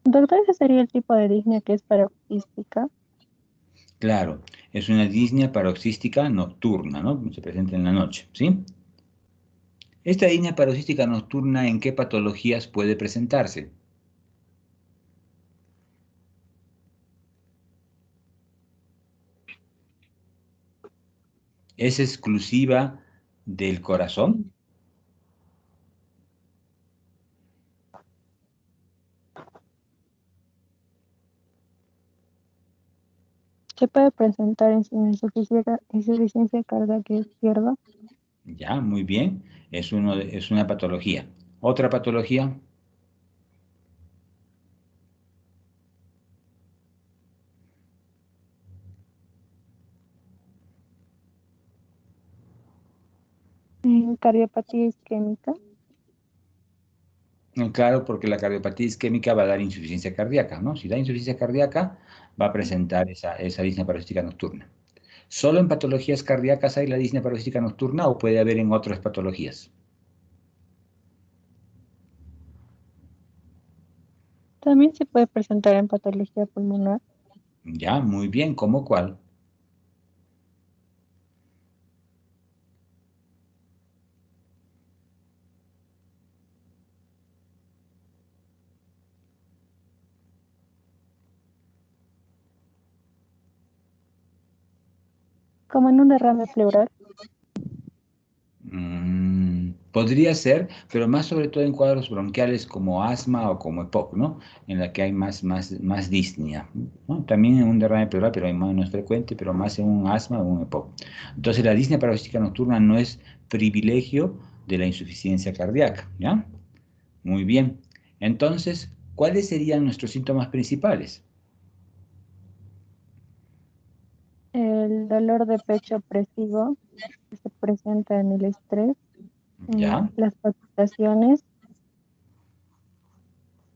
Doctor, ese sería el tipo de disnea que es paroxística. Claro, es una disnea paroxística nocturna, ¿no? Se presenta en la noche, ¿sí? Esta disnea paroxística nocturna, ¿en qué patologías puede presentarse? ¿Es exclusiva del corazón? Se puede presentar en insuficiencia cardíaca izquierda, Ya, muy bien. Es una patología. ¿Otra patología? en cardiopatía isquémica. Claro, porque la cardiopatía isquémica va a dar insuficiencia cardíaca, ¿no? Si da insuficiencia cardíaca, va a presentar esa disnea paroxística nocturna. ¿Solo en patologías cardíacas hay la disnea paroxística nocturna o puede haber en otras patologías? También se puede presentar en patología pulmonar, Ya, muy bien. ¿Cómo cuál? como en un derrame pleural. Podría ser, pero más sobre todo en cuadros bronquiales como asma o como EPOC, ¿no? En la que hay más disnea, ¿no? También en un derrame pleural, pero hay menos frecuente, pero más en un asma o un EPOC. Entonces la disnea paroxística nocturna no es privilegio de la insuficiencia cardíaca, ¿ya? Muy bien. Entonces, ¿cuáles serían nuestros síntomas principales? El dolor de pecho opresivo que se presenta en el estrés, ¿Ya? las palpitaciones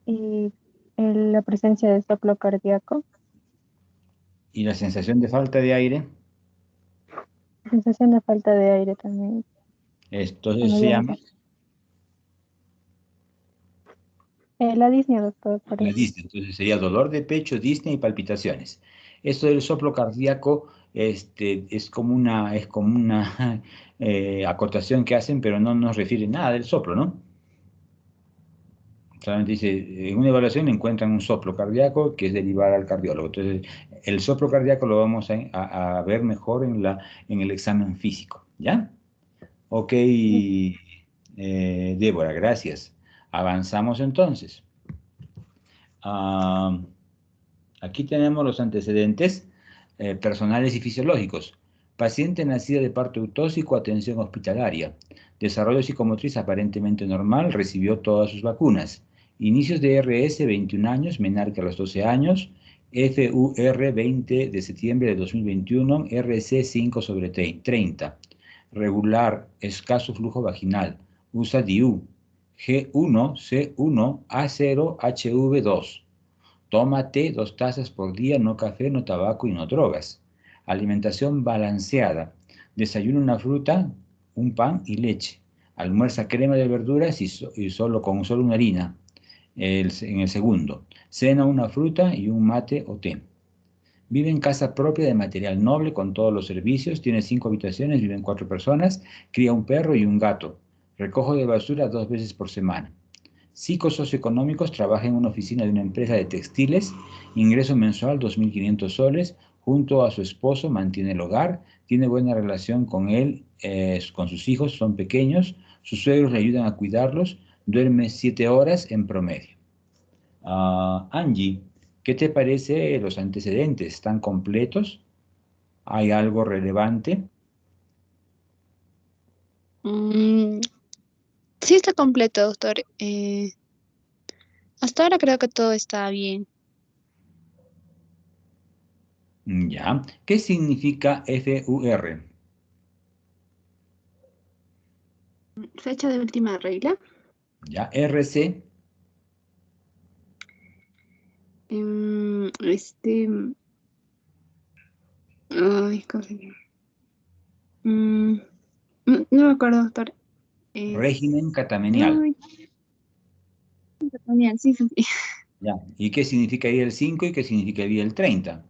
y la presencia de soplo cardíaco, ¿Y la sensación de falta de aire? sensación de falta de aire también Esto cuando se viene llama la disnea, doctor, por la eso. disnea. Entonces sería dolor de pecho, disnea y palpitaciones. Esto del soplo cardíaco es como una acotación que hacen, pero no nos refiere nada del soplo, ¿no? Solamente dice, en una evaluación encuentran un soplo cardíaco que es derivado al cardiólogo. Entonces, el soplo cardíaco lo vamos a ver mejor en el examen físico, ¿ya? Ok, Débora, gracias. Avanzamos entonces. Ah, aquí tenemos los antecedentes personales y fisiológicos. Paciente nacida de parto eutóxico, atención hospitalaria. Desarrollo psicomotriz aparentemente normal, recibió todas sus vacunas. Inicios de RS, 21 años, menarca a los 12 años. FUR 20 de septiembre de 2021, RC 5 sobre 30. Regular, escaso flujo vaginal. Usa DIU. G1, C1, A0, HV2. Toma té 2 tazas por día, no café, no tabaco y no drogas. Alimentación balanceada. Desayuna una fruta, un pan y leche. Almuerza crema de verduras y solo una harina en el segundo. Cena una fruta y un mate o té. Vive en casa propia de material noble con todos los servicios. Tiene 5 habitaciones, viven 4 personas. Cría un perro y un gato. Recojo de basura 2 veces por semana. Psicosocioeconómicos, trabaja en una oficina de una empresa de textiles, ingreso mensual 2.500 soles, junto a su esposo mantiene el hogar, tiene buena relación con él, con sus hijos, son pequeños, sus suegros le ayudan a cuidarlos, duerme 7 horas en promedio. Angie, ¿qué te parece los antecedentes? ¿Están completos? ¿Hay algo relevante? Mm, sí está completo, doctor. Hasta ahora creo que todo está bien. Ya. ¿Qué significa FUR? Fecha de última regla. Ya. RC. Em, este, ay, ¿cómo se llama? No me acuerdo, doctor. Régimen catamenial. Ay, genial, sí, sí, sí. Ya. ¿Y qué significaría el 5 y qué significaría el 30?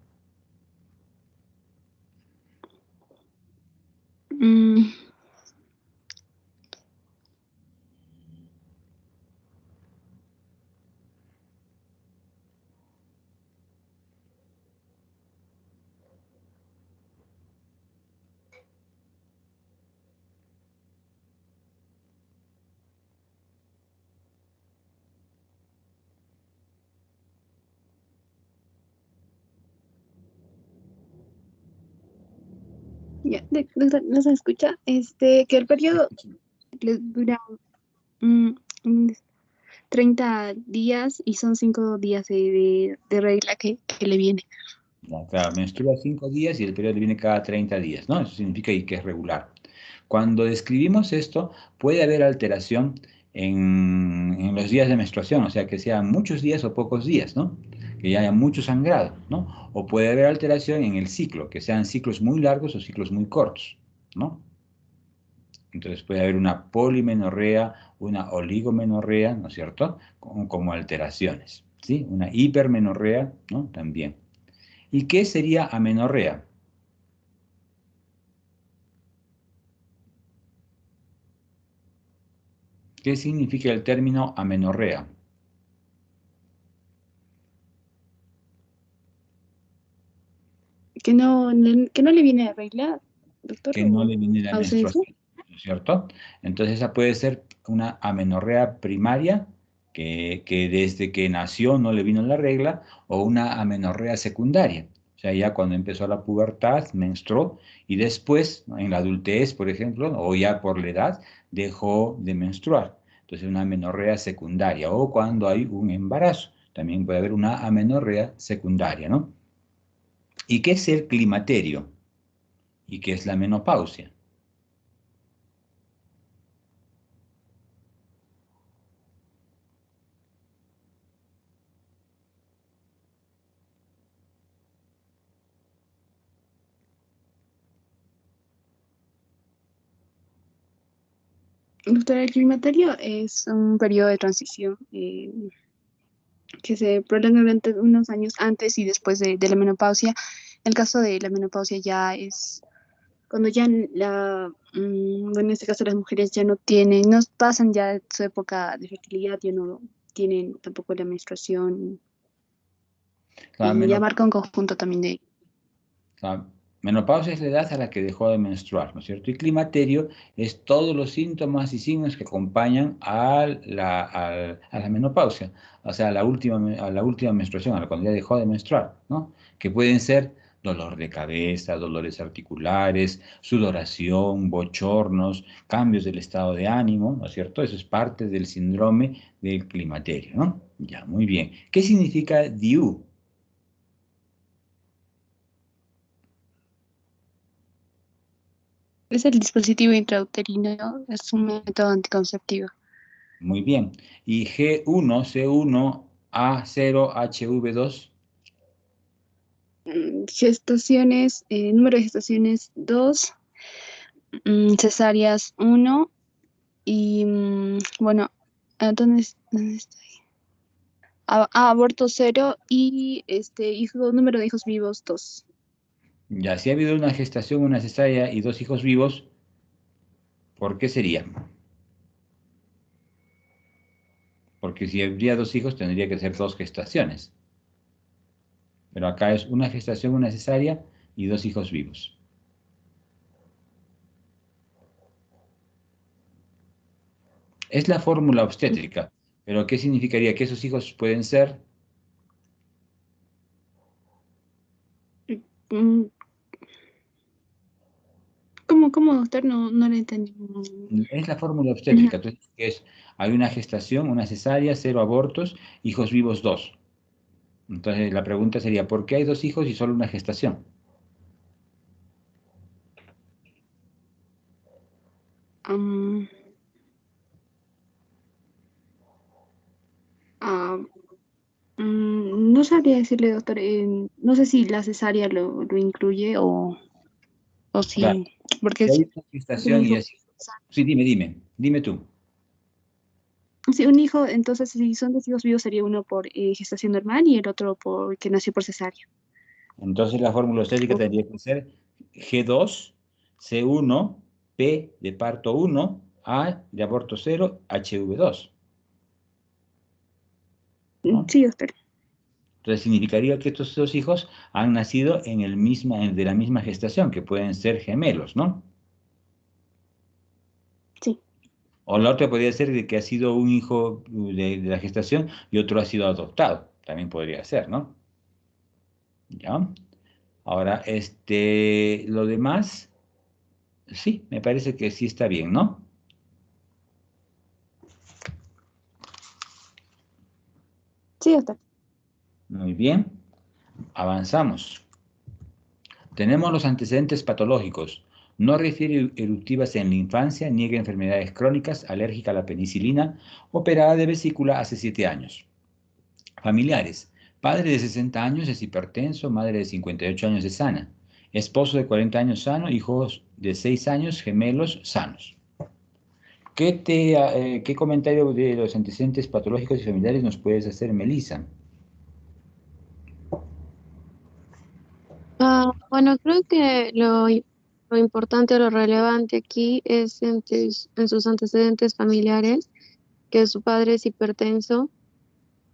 Mm, ya, no se escucha. Que el periodo le dura mm, mm, 30 días y son 5 días de regla que le viene. Ya, claro, menstrua 5 días y el periodo viene cada 30 días, ¿no? Eso significa que es regular. Cuando describimos esto, puede haber alteración en los días de menstruación, o sea, que sean muchos días o pocos días, ¿no? Que haya mucho sangrado, ¿no? O puede haber alteración en el ciclo, que sean ciclos muy largos o ciclos muy cortos, ¿no? Entonces puede haber una polimenorrea, una oligomenorrea, ¿no es cierto? Como alteraciones, ¿sí? Una hipermenorrea, ¿no? También. ¿Y qué sería amenorrea? ¿Qué significa el término amenorrea? Que no le viene regla, doctor, Que no o le viene la ausencia. menstruación, ¿no es cierto? Entonces esa puede ser una amenorrea primaria, que desde que nació no le vino la regla, o una amenorrea secundaria. O sea, ya cuando empezó la pubertad, menstruó, y después, ¿no? En la adultez, por ejemplo, o ya por la edad, dejó de menstruar. Entonces una amenorrea secundaria, o cuando hay un embarazo, también puede haber una amenorrea secundaria, ¿no? ¿Y qué es el climaterio? ¿Y qué es la menopausia? Doctor, el climaterio es un periodo de transición que se prolonga durante unos años antes y después de la menopausia. El caso de la menopausia ya es cuando ya bueno, en este caso las mujeres ya no tienen, no pasan ya su época de fertilidad, ya no tienen tampoco la menstruación La, y ya meno- marca un conjunto también de... la menopausia es la edad a la que dejó de menstruar, ¿no es cierto? Y climaterio es todos los síntomas y signos que acompañan a la menopausia, o sea, a la última menstruación, a la cuando ya dejó de menstruar, ¿no? Que pueden ser dolor de cabeza, dolores articulares, sudoración, bochornos, cambios del estado de ánimo, ¿no es cierto? Eso es parte del síndrome del climaterio, ¿no? Ya, muy bien. ¿Qué significa DIU? Es el dispositivo intrauterino, es un método anticonceptivo. Muy bien. Y G1, C1, A0, HV2. Gestaciones, número de gestaciones 2, cesáreas 1 y bueno, dónde está? Aborto 0 y número de hijos vivos 2. Ya, si ha habido una gestación, una cesárea y dos hijos vivos, ¿por qué sería? Porque si habría dos hijos, tendría que ser dos gestaciones. Pero acá es una gestación, una cesárea y dos hijos vivos. Es la fórmula obstétrica. Pero ¿qué significaría? Que esos hijos pueden ser. Mm, ¿Cómo, doctor? No lo entendí. Es la fórmula Ujú. obstétrica. Entonces, hay una gestación, una cesárea, cero abortos, hijos vivos dos. Entonces, la pregunta sería, ¿por qué hay dos hijos y solo una gestación? Am, ah, no sabría decirle, doctor. No sé si la cesárea lo incluye o Claro, si, porque si es hay una que me gestación y dijo, así. Sí, dime tú. Sí, un hijo, entonces si son dos hijos vivos sería uno por gestación normal y el otro que nació por cesárea. Entonces la fórmula estética O- tendría que ser G2, C1, P de parto 1, A de aborto 0, HV2, ¿no? Sí, doctor. Entonces significaría que estos dos hijos han nacido de la misma gestación, que pueden ser gemelos, ¿no? Sí. O la otra podría ser de que ha sido un hijo de la gestación y otro ha sido adoptado. También podría ser, ¿no? ¿Ya? Ahora, lo demás, sí, me parece que sí está bien, ¿no? Sí, doctor. Muy bien, avanzamos. Tenemos los antecedentes patológicos. No refiere eruptivas en la infancia, niega enfermedades crónicas, alérgica a la penicilina, operada de vesícula hace 7 años. Familiares. Padre de 60 años es hipertenso, madre de 58 años es sana. Esposo de 40 años sano, hijos de 6 años, gemelos sanos. ¿Qué comentario de los antecedentes patológicos y familiares nos puedes hacer, Melissa? Bueno, creo que lo importante o lo relevante aquí es en sus antecedentes familiares, que su padre es hipertenso.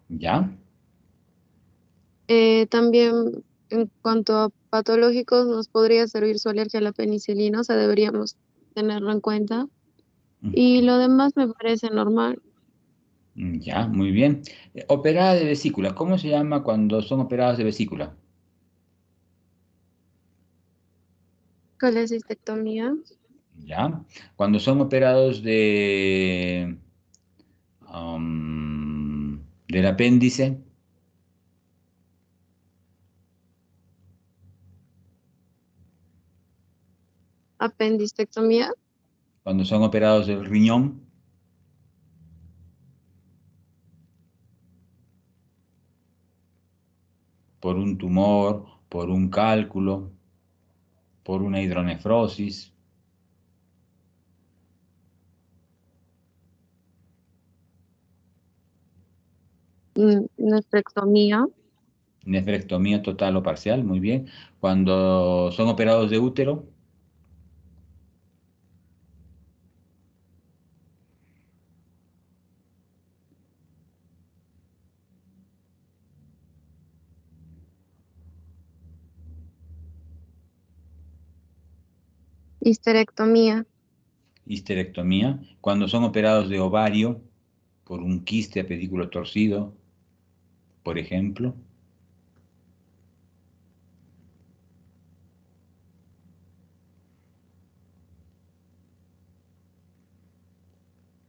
¿Ya? También en cuanto a patológicos, nos podría servir su alergia a la penicilina, o sea, deberíamos tenerlo en cuenta. Y lo demás me parece normal. Ya, muy bien. Operada de vesícula. ¿Cómo se llama cuando son operados de vesícula? Colecistectomía, Ya. Cuando son operados del apéndice. apendicectomía, Cuando son operados del riñón. Por un tumor, por un cálculo, por una hidronefrosis. nefrectomía, Nefrectomía total o parcial, muy bien. Cuando son operados de útero. histerectomía, Histerectomía. Cuando son operados de ovario, por un quiste a pedículo torcido, por ejemplo.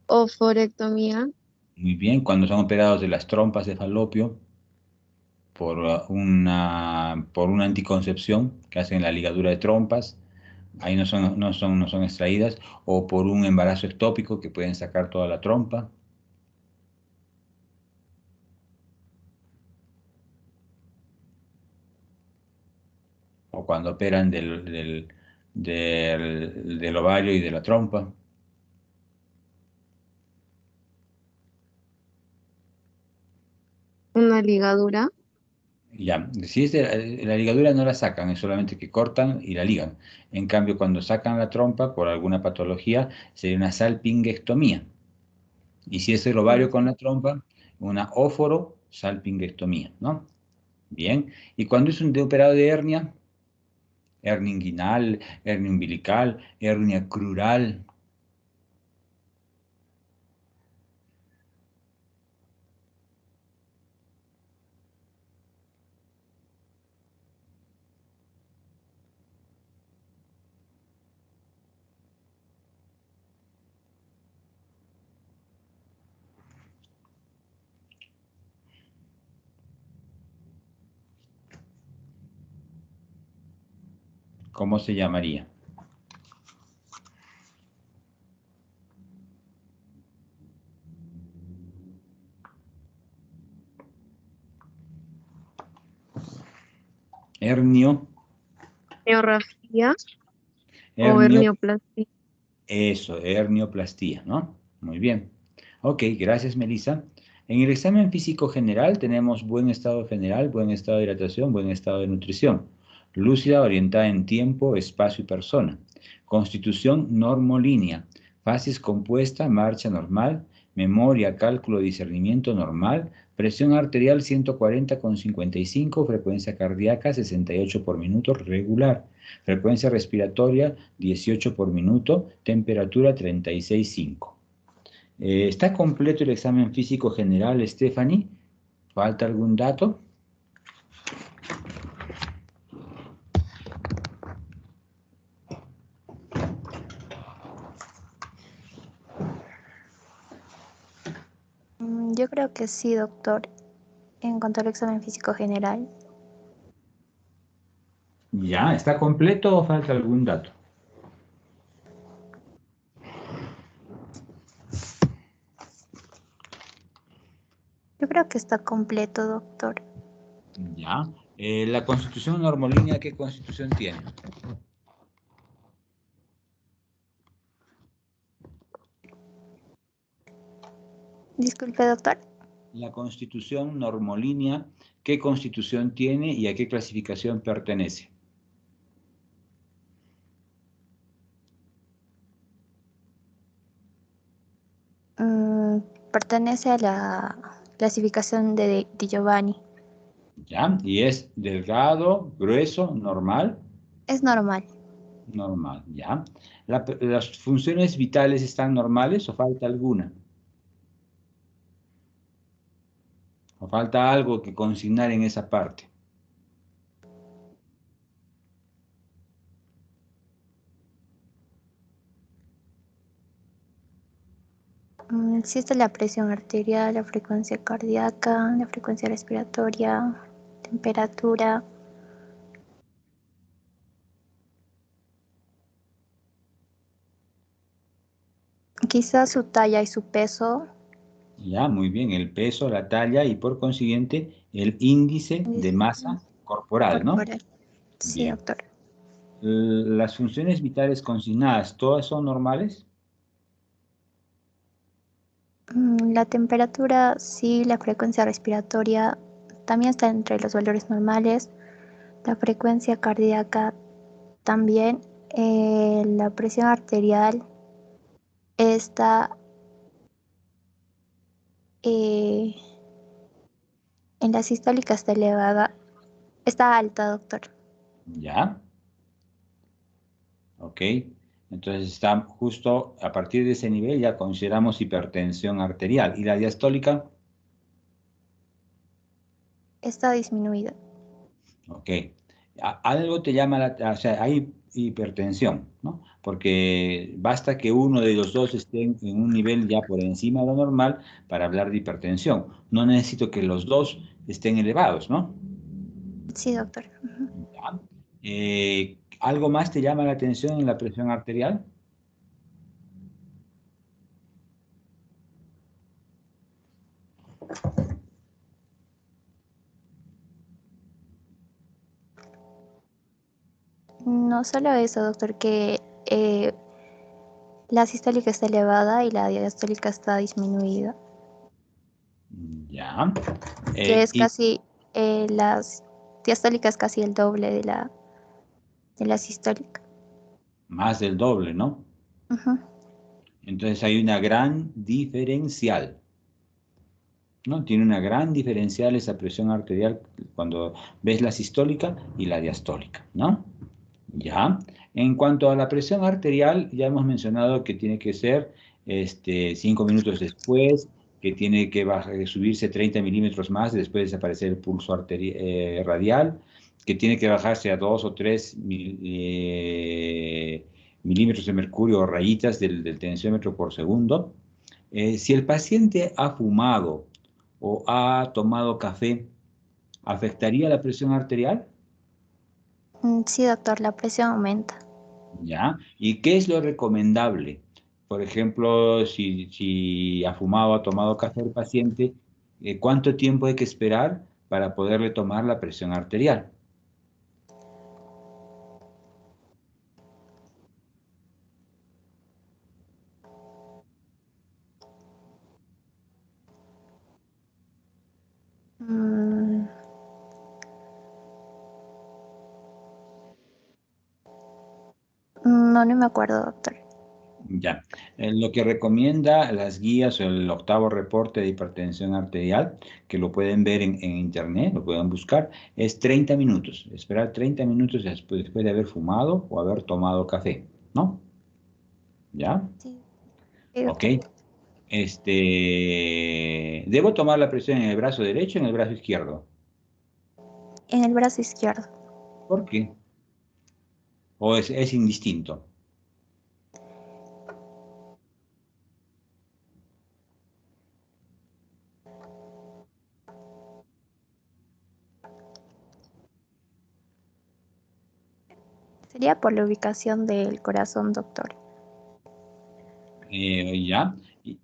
oforectomía, Muy bien. Cuando son operados de las trompas de falopio, por una anticoncepción que hacen la ligadura de trompas, ahí no son extraídas, o por un embarazo ectópico que pueden sacar toda la trompa. O cuando operan del ovario y de la trompa. una ligadura, Ya, si es la ligadura no la sacan, es solamente que cortan y la ligan. En cambio, cuando sacan la trompa por alguna patología, sería una salpingectomía. Y si es el ovario con la trompa, una óforo-salpingectomía, ¿no? Bien. Y cuando es un operado de hernia inguinal, hernia umbilical, hernia crural. ¿Cómo se llamaría? Hernio, neorragia o hernio, hernioplastia. eso, hernioplastía, ¿no? Muy bien. Ok, gracias, Melissa. En el examen físico general tenemos buen estado general, buen estado de hidratación, buen estado de nutrición. Lúcida, orientada en tiempo, espacio y persona. Constitución normolínea. Fases compuesta, marcha normal. Memoria, cálculo, discernimiento normal. Presión arterial 140,55. Frecuencia cardíaca 68 por minuto regular. Frecuencia respiratoria 18 por minuto. Temperatura 36,5. ¿Está completo el examen físico general, Stephanie? ¿Falta algún dato? Yo creo que sí, doctor, en cuanto al examen físico general. ¿Ya? ¿Está completo o falta algún dato? Yo creo que está completo, doctor. ¿Ya? ¿La constitución normolínea qué constitución tiene? Disculpe, doctor. La constitución normolínea, ¿qué constitución tiene y a qué clasificación pertenece? Pertenece a la clasificación de Di Giovanni. ¿Ya? ¿Y es delgado, grueso, normal? Es normal. Normal, ¿ya? ¿Las funciones vitales están normales o falta alguna? ¿O falta algo que consignar en esa parte? Existe la presión arterial, la frecuencia cardíaca, la frecuencia respiratoria, temperatura. Quizás su talla y su peso. Ya, muy bien, el peso, la talla y por consiguiente el índice de masa corporal, ¿no? Corporal. Sí, Bien. doctor. Las funciones vitales consignadas, ¿todas son normales? La temperatura, sí, la frecuencia respiratoria también está entre los valores normales. La frecuencia cardíaca también. La presión arterial está eh, en la sistólica está elevada. Está alta, doctor. Ya, ok. Entonces está justo a partir de ese nivel ya consideramos hipertensión arterial. ¿Y la diastólica? Está disminuida. Ok. Algo te llama o sea, hay hipertensión, ¿no? Porque basta que uno de los dos esté en un nivel ya por encima de lo normal para hablar de hipertensión. No necesito que los dos estén elevados, ¿no? Sí, doctor. Ya. ¿Algo más te llama la atención en la presión arterial? No solo eso, doctor, que la sistólica está elevada y la diastólica está disminuida. Ya. Que es Y casi, la diastólica es casi el doble de la sistólica. más del doble, ¿no? Ujú. Entonces hay una gran diferencial, ¿no? Tiene una gran diferencial esa presión arterial cuando ves la sistólica y la diastólica, ¿no? Ya. En cuanto a la presión arterial, ya hemos mencionado que tiene que ser 5 minutos después, que tiene que subirse 30 milímetros más después de desaparecer el pulso radial, que tiene que bajarse a 2 o 3 milímetros de mercurio o rayitas del tensiómetro por segundo. Si el paciente ha fumado o ha tomado café, ¿afectaría la presión arterial? Sí, doctor, la presión aumenta. ¿Ya? ¿Y qué es lo recomendable? Por ejemplo, si ha fumado o ha tomado café el paciente, ¿cuánto tiempo hay que esperar para poderle tomar la presión arterial? No, no me acuerdo, doctor. Ya. Lo que recomienda las guías o el 8º reporte de hipertensión arterial, que lo pueden ver en internet, lo pueden buscar, es 30 minutos. Esperar 30 minutos después de haber fumado o haber tomado café, ¿no? ¿Ya? Sí, sí, Ok. doctor. ¿Debo tomar la presión en el brazo derecho o en el brazo izquierdo? En el brazo izquierdo. ¿Por qué? ¿O es indistinto? Sería por la ubicación del corazón, doctor. Ya.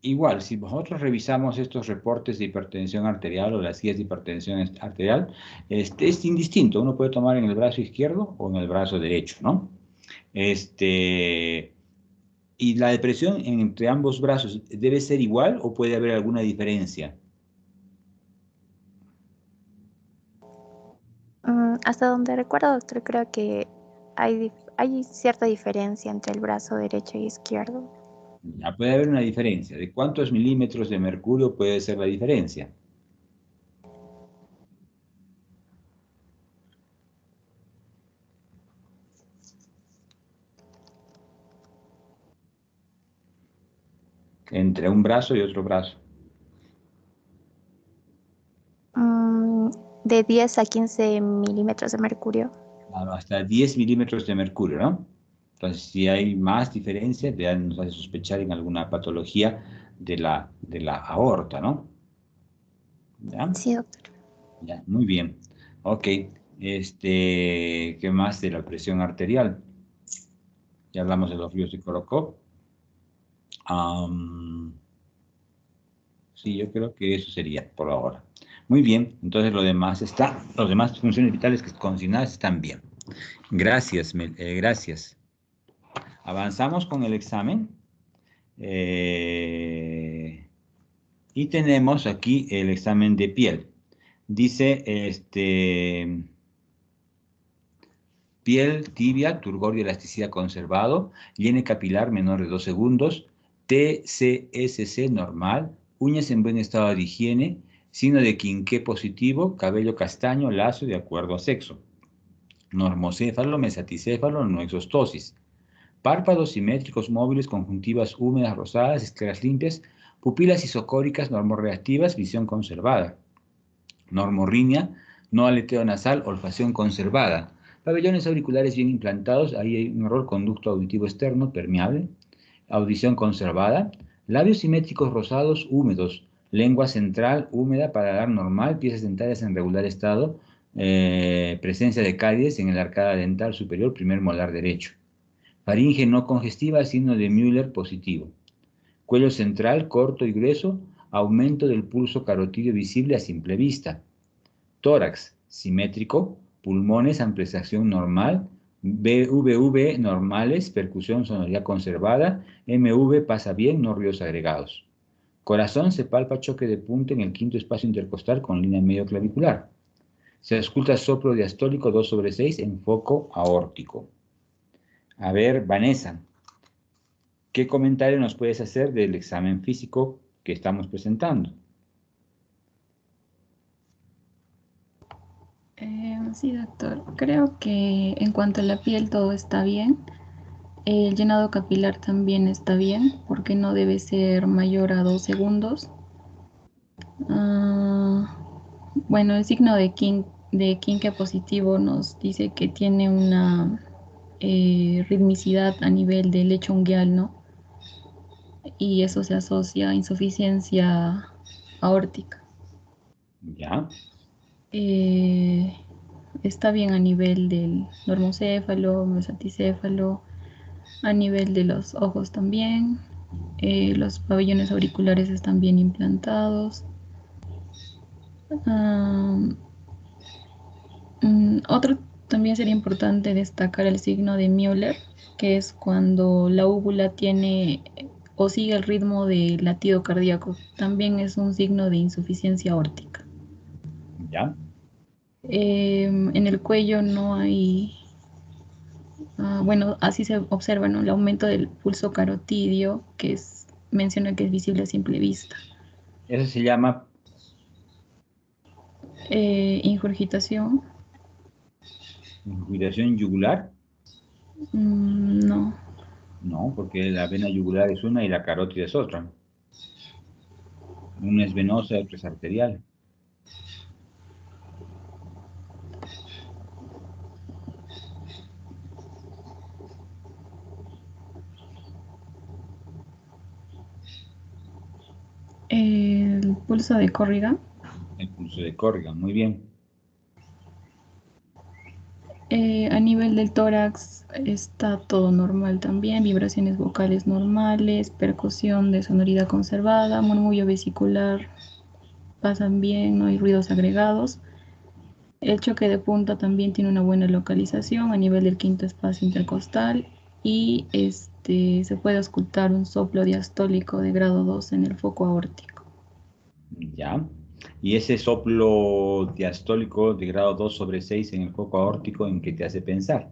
Igual, si nosotros revisamos estos reportes de hipertensión arterial o las guías de hipertensión arterial, es indistinto. Uno puede tomar en el brazo izquierdo o en el brazo derecho, ¿no? ¿Y la depresión entre ambos brazos debe ser igual o puede haber alguna diferencia? Hasta donde recuerdo, doctor, creo que hay cierta diferencia entre el brazo derecho y izquierdo. Ya puede haber una diferencia. ¿De cuántos milímetros de mercurio puede ser la diferencia? Entre un brazo y otro brazo. De 10 a 15 milímetros de mercurio. Hasta 10 milímetros de mercurio, ¿no? Entonces, si hay más diferencia, ya nos hace sospechar en alguna patología de la aorta, ¿no? ¿Ya? Sí, doctor. Ya, muy bien. Ok, ¿qué más de la presión arterial? Ya hablamos de los ríos de Korokov. Sí, yo creo que eso sería por ahora. Muy bien, entonces los demás funciones vitales que consignadas están bien. Gracias, gracias. Avanzamos con el examen. Y tenemos aquí el examen de piel. Dice, piel tibia, turgor y elasticidad conservado, llene capilar menor de 2 segundos, TCSC normal, uñas en buen estado de higiene, signo de Quinqué positivo, cabello castaño, lacio de acuerdo a sexo, normocéfalo, mesaticéfalo, no exostosis. Párpados simétricos móviles, conjuntivas húmedas rosadas, escleras limpias, pupilas isocóricas normorreactivas, visión conservada. Normorrinea, no aleteo nasal, olfacción conservada. Pabellones auriculares bien implantados, ahí hay un error, conducto auditivo externo permeable. Audición conservada. Labios simétricos rosados húmedos. Lengua central húmeda, paladar normal, piezas dentarias en regular estado. Presencia de caries en la arcada dental superior, primer molar derecho. Faringe no congestiva, signo de Müller positivo. Cuello central corto y grueso, aumento del pulso carotidio visible a simple vista. Tórax simétrico, pulmones ampliación normal, VV normales, percusión sonoridad conservada, MV pasa bien, no ruidos agregados. Corazón se palpa choque de punta en el quinto espacio intercostal con línea medio clavicular. Se ausculta soplo diastólico 2/6 en foco aórtico. A ver, Vanessa, ¿qué comentario nos puedes hacer del examen físico que estamos presentando? Sí, doctor. Creo que en cuanto a la piel todo está bien. El llenado capilar también está bien, porque no debe ser mayor a 2 segundos. Bueno, el signo de Quinqué positivo nos dice que tiene una ritmicidad a nivel del lecho unguial, ¿no? Y eso se asocia a insuficiencia aórtica. ¿Ya? Está bien a nivel del normocéfalo, mesaticéfalo, a nivel de los ojos también. Los pabellones auriculares están bien implantados. Otro también sería importante destacar el signo de Müller, que es cuando la úvula tiene o sigue el ritmo de latido cardíaco. También es un signo de insuficiencia aórtica. ¿Ya? En el cuello no hay Bueno, así se observa, ¿no? El aumento del pulso carotidio, menciona que es visible a simple vista. Eso se llama Ingurgitación. ingurgitación yugular. No. No, porque la vena yugular es una y la carótida es otra. Una es venosa y otra es arterial. El pulso de Corrigan. El pulso de Corrigan, muy bien. A nivel del tórax está todo normal también, vibraciones vocales normales, percusión de sonoridad conservada, murmullo vesicular pasan bien, no hay ruidos agregados. El choque de punta también tiene una buena localización a nivel del quinto espacio intercostal y se puede auscultar un soplo diastólico de grado 2 en el foco aórtico. Ya. Y ese soplo diastólico de grado 2/6 en el foco aórtico, ¿en qué te hace pensar?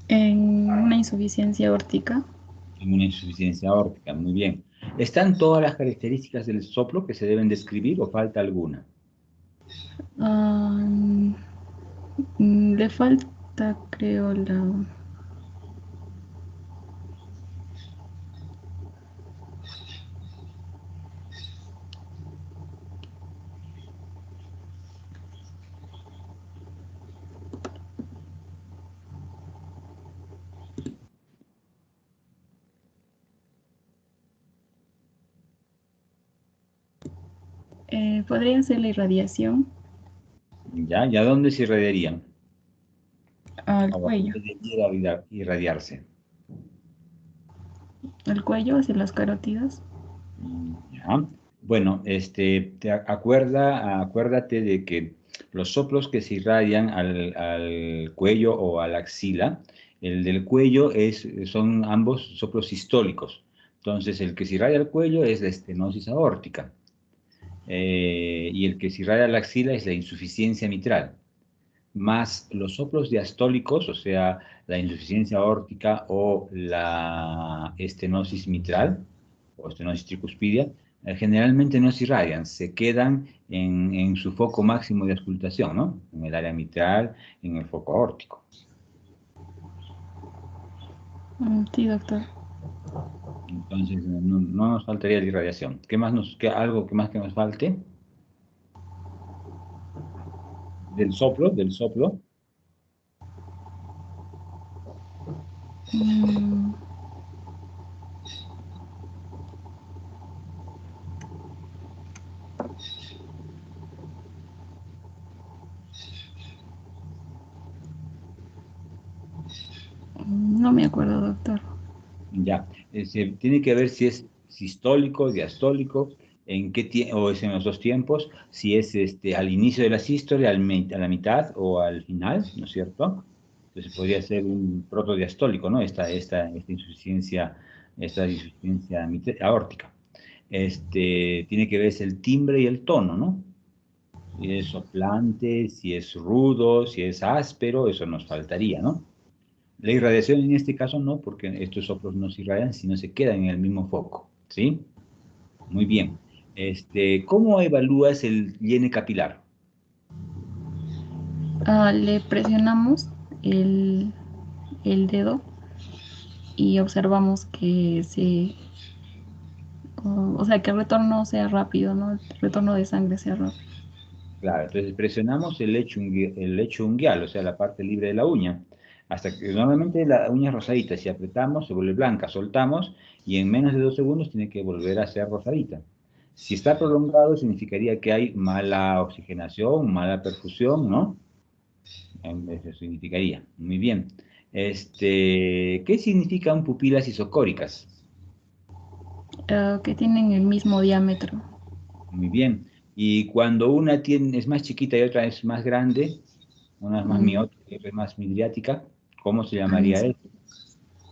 En una insuficiencia aórtica. En una insuficiencia aórtica, muy bien. ¿Están todas las características del soplo que se deben describir o falta alguna? Le falta, creo, la... podría ser la irradiación ¿Ya? ¿Y a dónde se irradiarían? al ¿O a cuello. dónde debiera irradiarse? Al cuello, hacia las carótidas. Ya. Bueno, acuérdate de que los soplos que se irradian al cuello o a la axila, el del cuello son ambos soplos sistólicos. Entonces, el que se irradia al cuello es la estenosis aórtica. Y el que se irradia a la axila es la insuficiencia mitral. Más los soplos diastólicos, o sea, la insuficiencia aórtica o la estenosis mitral o estenosis tricuspidia, generalmente no se irradian, se quedan en su foco máximo de auscultación, ¿no? En el área mitral, en el foco aórtico. Sí, doctor. Entonces, no nos faltaría la irradiación. ¿Algo que más que nos falte? Del soplo. Mm, no me acuerdo, doctor. Ya, tiene que ver si es sistólico, diastólico, o es en los dos tiempos, si es al inicio de la sístole, a la mitad o al final, ¿no es cierto? Entonces podría ser un protodiastólico, ¿no? Esta insuficiencia aórtica. Tiene que ver es el timbre y el tono, ¿no? Si es soplante, si es rudo, si es áspero, eso nos faltaría, ¿no? La irradiación en este caso no, porque estos soplos no se irradian, sino se quedan en el mismo foco, ¿sí? Muy bien. ¿Cómo evalúas el llene capilar? Le presionamos el dedo y observamos que o sea, que el retorno sea rápido, ¿no? El retorno de sangre sea rápido. Claro, entonces presionamos el lecho unguial, o sea, la parte libre de la uña, hasta que normalmente la uña es rosadita, si apretamos se vuelve blanca, soltamos y en menos de 2 segundos tiene que volver a ser rosadita. Si está prolongado significaría que hay mala oxigenación, mala perfusión, ¿no? Eso significaría. Muy bien. ¿Qué significan pupilas isocóricas? Que tienen el mismo diámetro. Muy bien. Y cuando una es más chiquita y otra es más grande, una es más miótica y otra es más midriática, ¿cómo se llamaría eso?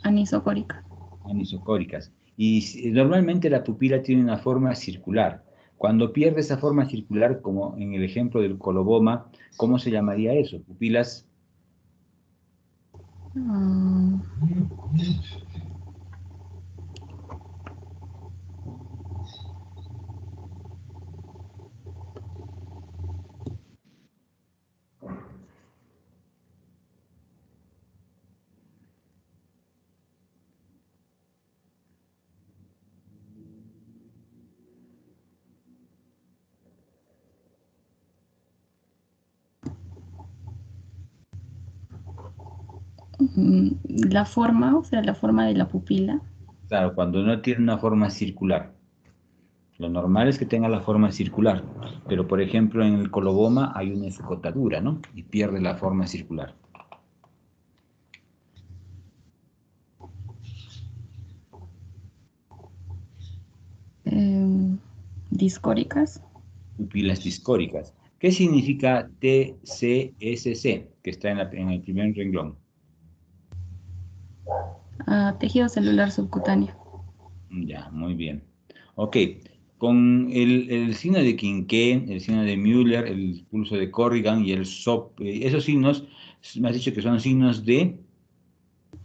Anisocórica. Anisocóricas. Y normalmente la pupila tiene una forma circular. Cuando pierde esa forma circular, como en el ejemplo del coloboma, ¿cómo se llamaría eso? Pupilas. Ah, la forma, o sea, la forma de la pupila. Claro, cuando no tiene una forma circular. Lo normal es que tenga la forma circular, pero por ejemplo en el coloboma hay una escotadura, ¿no? Y pierde la forma circular. Discóricas. Pupilas discóricas. ¿Qué significa TCSC, que está en el primer renglón? Tejido celular subcutáneo. Ya, muy bien. Ok, con el signo de Quinqué, el signo de Müller, el pulso de Corrigan y el SOP, esos signos, me has dicho que son signos de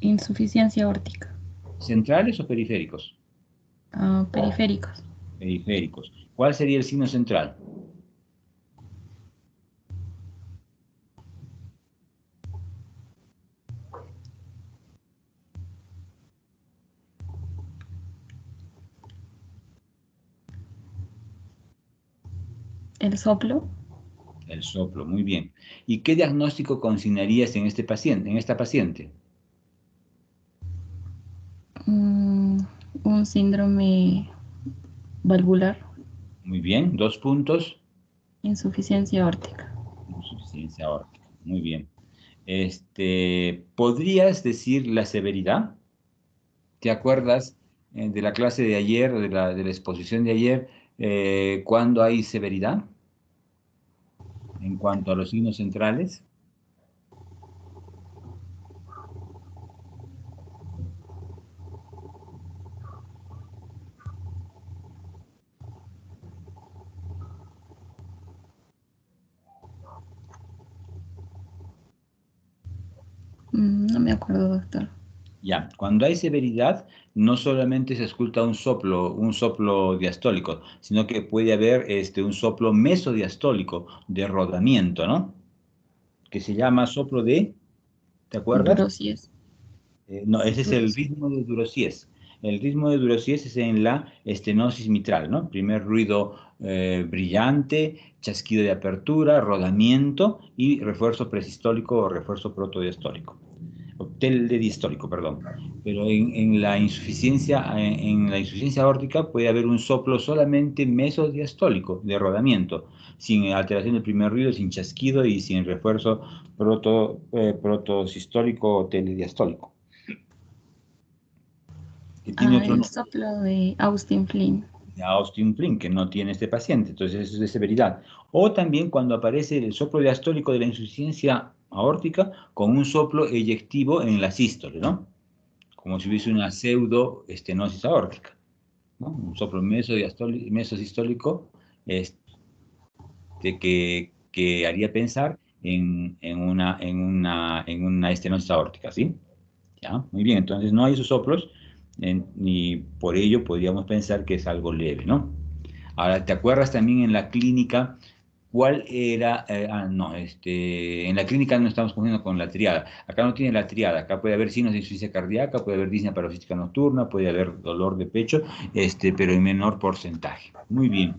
Insuficiencia aórtica. centrales o periféricos. Periféricos. Periféricos. ¿Cuál sería el signo central? El soplo. El soplo, muy bien. ¿Y qué diagnóstico consignarías en este paciente, en esta paciente? Un síndrome valvular. Muy bien, 2 puntos. Insuficiencia aórtica. Insuficiencia aórtica, muy bien. ¿Podrías decir la severidad? ¿Te acuerdas de la clase de ayer, de la exposición de ayer, cuándo hay severidad en cuanto a los signos centrales? No me acuerdo, doctor. Ya, cuando hay severidad, no solamente se escucha un soplo diastólico, sino que puede haber un soplo mesodiastólico de rodamiento, ¿no? Que se llama soplo de, ¿te acuerdas? Durosies. No, ese es el Durosies. ritmo de Durosies. El ritmo de Durosies es en la estenosis mitral, ¿no? Primer ruido brillante, chasquido de apertura, rodamiento y refuerzo presistólico o refuerzo protodiastólico. De distólico, perdón. Pero en la insuficiencia aórtica puede haber un soplo solamente mesodiastólico de rodamiento, sin alteración del primer ruido, sin chasquido y sin refuerzo protosistólico o telediastólico. Que tiene otro El nombre, soplo de Austin Flynn. de Austin Flynn, que no tiene este paciente, entonces eso es de severidad. O también cuando aparece el soplo diastólico de la insuficiencia aórtica con un soplo eyectivo en la sístole, ¿no? Como si hubiese una pseudo estenosis aórtica, ¿no? Un soplo mesosistólico que haría pensar en una estenosis aórtica, ¿sí? ¿Ya? Muy bien, entonces no hay esos soplos y por ello podríamos pensar que es algo leve, ¿no? Ahora, ¿te acuerdas también en la clínica cuál era? No, en la clínica no estamos cogiendo con la triada. Acá no tiene la triada. Acá puede haber signos de insuficiencia cardíaca, puede haber disnea paroxística nocturna, puede haber dolor de pecho, pero en menor porcentaje. Muy bien.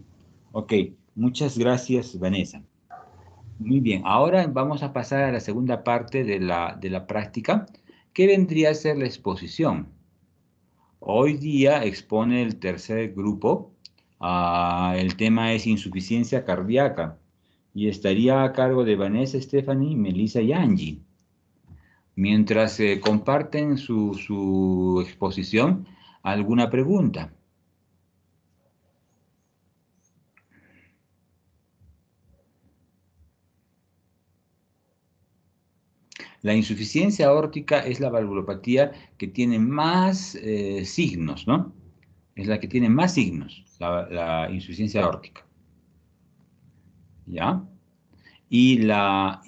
Ok, muchas gracias, Vanessa. Muy bien, ahora vamos a pasar a la segunda parte de la práctica, que vendría a ser la exposición. Hoy día expone el tercer grupo. El tema es insuficiencia cardíaca y estaría a cargo de Vanessa, Stephanie, Melissa y Angie. Mientras comparten su exposición, ¿alguna pregunta? La insuficiencia aórtica es la valvulopatía que tiene más signos, ¿no? Es la que tiene más signos, la insuficiencia aórtica. ¿ya? Y la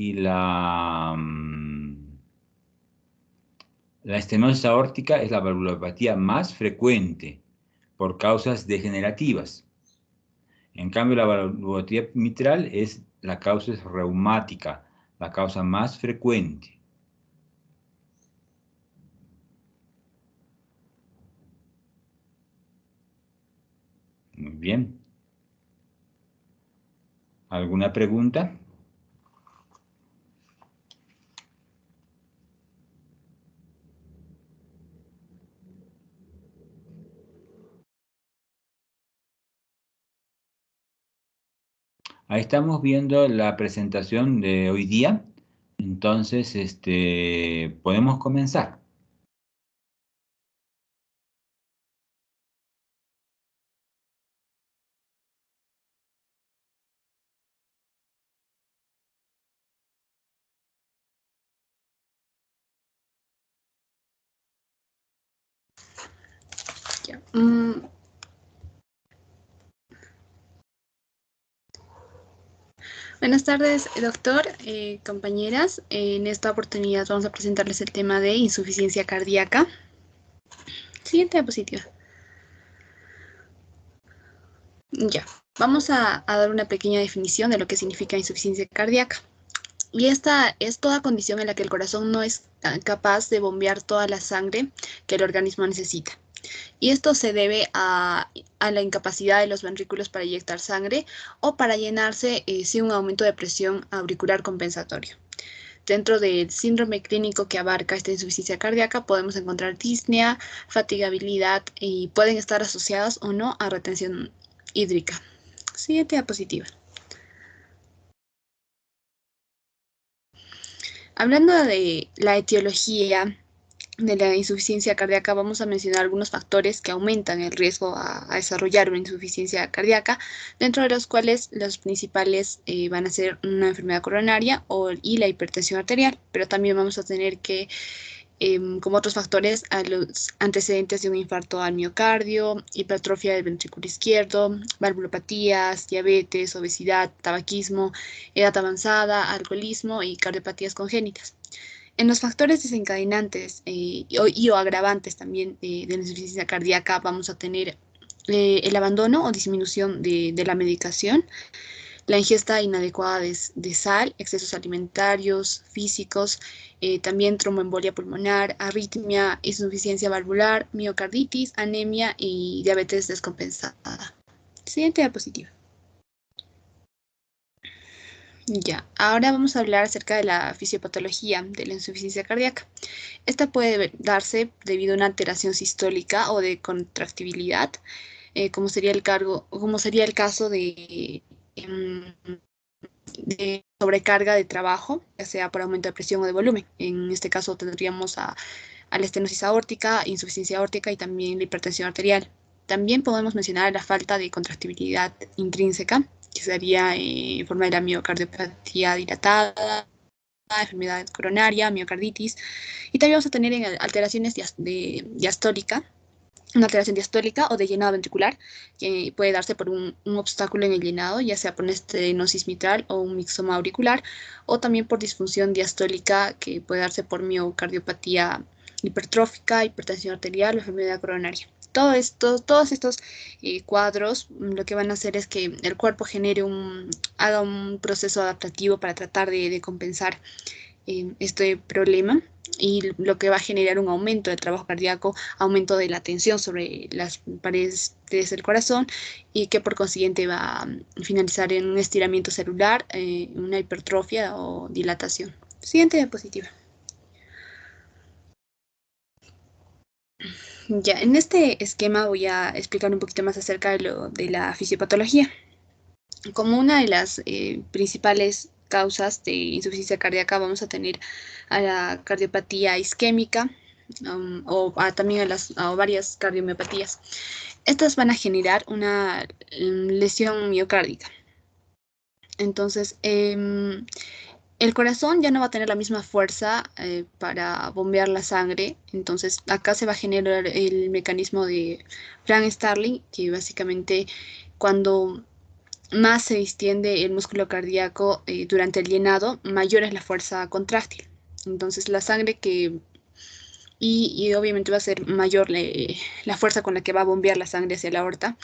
estenosis aórtica es la valvulopatía más frecuente por causas degenerativas. En cambio, la valvulopatía mitral es la causa es reumática, la causa más frecuente. Muy bien. ¿Alguna pregunta? Ahí estamos viendo la presentación de hoy día. Entonces, podemos comenzar. Ya. Buenas tardes, doctor, compañeras. En esta oportunidad vamos a presentarles el tema de insuficiencia cardíaca. Siguiente diapositiva. Ya, vamos a dar una pequeña definición de lo que significa insuficiencia cardíaca. Y esta es toda condición en la que el corazón no es capaz de bombear toda la sangre que el organismo necesita. Y esto se debe a la incapacidad de los ventrículos para inyectar sangre o para llenarse sin un aumento de presión auricular compensatorio. Dentro del síndrome clínico que abarca esta insuficiencia cardíaca podemos encontrar disnea, fatigabilidad y pueden estar asociadas o no a retención hídrica. Siguiente diapositiva. Hablando de la etiología de la insuficiencia cardíaca, vamos a mencionar algunos factores que aumentan el riesgo a desarrollar una insuficiencia cardíaca, dentro de los cuales los principales van a ser una enfermedad coronaria y la hipertensión arterial, pero también vamos a tener que, como otros factores, a los antecedentes de un infarto al miocardio, hipertrofia del ventrículo izquierdo, valvulopatías, diabetes, obesidad, tabaquismo, edad avanzada, alcoholismo y cardiopatías congénitas. En los factores desencadenantes y o agravantes también de la insuficiencia cardíaca vamos a tener el abandono o disminución de la medicación, la ingesta inadecuada de sal, excesos alimentarios, físicos, también tromboembolia pulmonar, arritmia, insuficiencia valvular, miocarditis, anemia y diabetes descompensada. Siguiente diapositiva. Ya, ahora vamos a hablar acerca de la fisiopatología de la insuficiencia cardíaca. Esta puede darse debido a una alteración sistólica o de contractibilidad, como sería el caso de sobrecarga de trabajo, ya sea por aumento de presión o de volumen. En este caso tendríamos a la estenosis aórtica, insuficiencia aórtica y también la hipertensión arterial. También podemos mencionar la falta de contractibilidad intrínseca, que sería en forma de la miocardiopatía dilatada, enfermedad coronaria, miocarditis, y también vamos a tener alteraciones diastólica, una alteración diastólica o de llenado ventricular, que puede darse por un obstáculo en el llenado, ya sea por una estenosis mitral o un mixoma auricular, o también por disfunción diastólica, que puede darse por miocardiopatía hipertrófica, hipertensión arterial o enfermedad coronaria. Todos estos cuadros lo que van a hacer es que el cuerpo haga un proceso adaptativo para tratar de compensar este problema, y lo que va a generar un aumento del trabajo cardíaco, aumento de la tensión sobre las paredes del corazón, y que por consiguiente va a finalizar en un estiramiento celular, una hipertrofia o dilatación. Siguiente diapositiva. Ya, en este esquema voy a explicar un poquito más acerca de la fisiopatología. Como una de las principales causas de insuficiencia cardíaca vamos a tener a la cardiopatía isquémica, o también a varias cardiomiopatías. Estas van a generar una lesión miocárdica. Entonces, el corazón ya no va a tener la misma fuerza para bombear la sangre. Entonces, acá se va a generar el mecanismo de Frank Starling, que básicamente cuando más se distiende el músculo cardíaco durante el llenado, mayor es la fuerza contráctil. Entonces la sangre y obviamente va a ser mayor la fuerza con la que va a bombear la sangre hacia la aorta,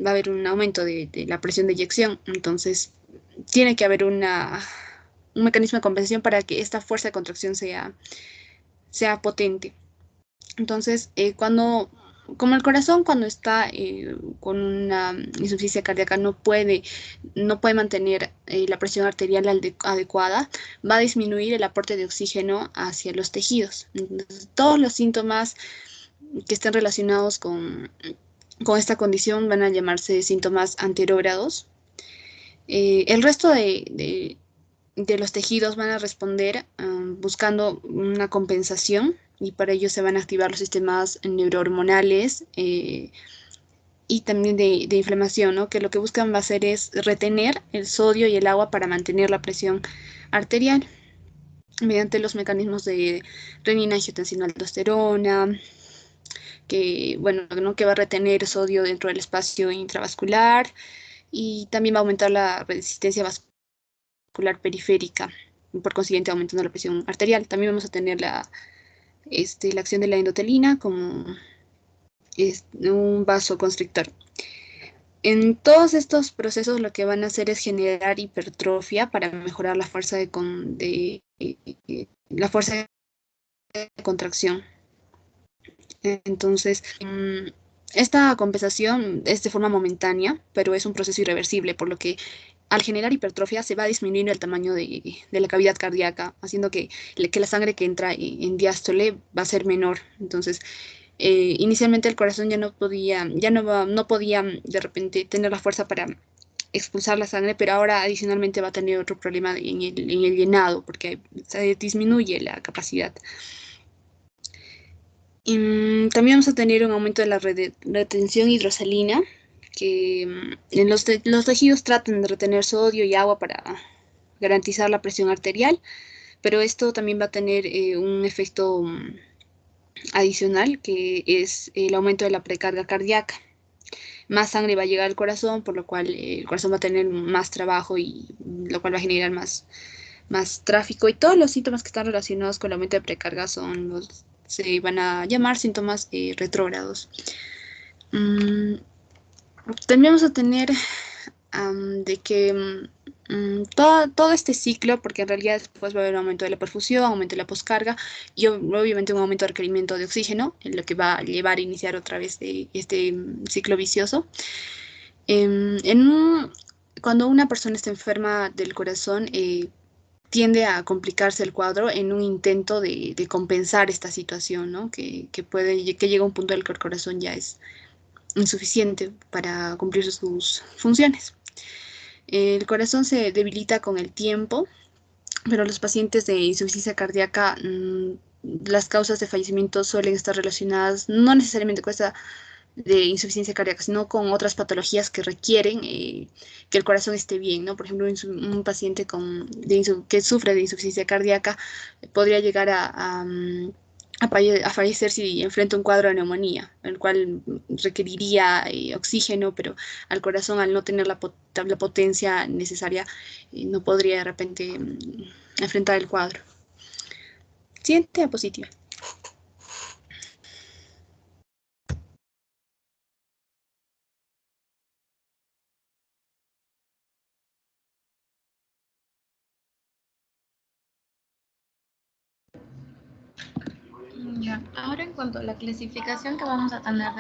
va a haber un aumento de la presión de eyección. Entonces tiene que haber un mecanismo de compensación para que esta fuerza de contracción sea potente. Entonces, como el corazón cuando está con una insuficiencia cardíaca no puede mantener la presión arterial adecuada, va a disminuir el aporte de oxígeno hacia los tejidos. Entonces, todos los síntomas que estén relacionados con esta condición van a llamarse síntomas anterógrados. El resto de los tejidos van a responder buscando una compensación, y para ello se van a activar los sistemas neurohormonales y también de inflamación, ¿no? Que lo que buscan va a hacer es retener el sodio y el agua para mantener la presión arterial mediante los mecanismos de renina, angiotensina, aldosterona, que va a retener sodio dentro del espacio intravascular, y también va a aumentar la resistencia vascular periférica, por consiguiente aumentando la presión arterial. También vamos a tener la acción de la endotelina como un vasoconstrictor. En todos estos procesos lo que van a hacer es generar hipertrofia para mejorar la fuerza de contracción. Entonces, esta compensación es de forma momentánea, pero es un proceso irreversible, por lo que al generar hipertrofia se va a disminuir el tamaño de la cavidad cardíaca, haciendo que la sangre que entra en diástole va a ser menor. Entonces, inicialmente el corazón no podía de repente tener la fuerza para expulsar la sangre, pero ahora adicionalmente va a tener otro problema en el llenado, porque se disminuye la capacidad. También vamos a tener un aumento de la retención hidrosalina, que en los tejidos tratan de retener sodio y agua para garantizar la presión arterial, pero esto también va a tener un efecto adicional, que es el aumento de la precarga cardíaca. Más sangre va a llegar al corazón, por lo cual el corazón va a tener más trabajo, y lo cual va a generar más tráfico, y todos los síntomas que están relacionados con el aumento de precarga se van a llamar síntomas retrógrados. También vamos a tener de que todo este ciclo, porque en realidad después va a haber un aumento de la perfusión, aumento de la poscarga y obviamente un aumento de requerimiento de oxígeno, en lo que va a llevar a iniciar otra vez este ciclo vicioso. Cuando una persona está enferma del corazón, tiende a complicarse el cuadro en un intento de compensar esta situación, ¿no? Que llega a un punto en el que el corazón ya es insuficiente para cumplir sus funciones. El corazón se debilita con el tiempo, pero los pacientes de insuficiencia cardíaca, las causas de fallecimiento suelen estar relacionadas no necesariamente con esta de insuficiencia cardíaca, sino con otras patologías que requieren que el corazón esté bien, ¿no? Por ejemplo, un paciente que sufre de insuficiencia cardíaca podría llegar a fallecer si enfrenta un cuadro de neumonía, el cual requeriría oxígeno, pero al corazón, al no tener la potencia necesaria, no podría de repente enfrentar el cuadro. Siguiente diapositiva. Ya. Ahora en cuanto a la clasificación que vamos a tener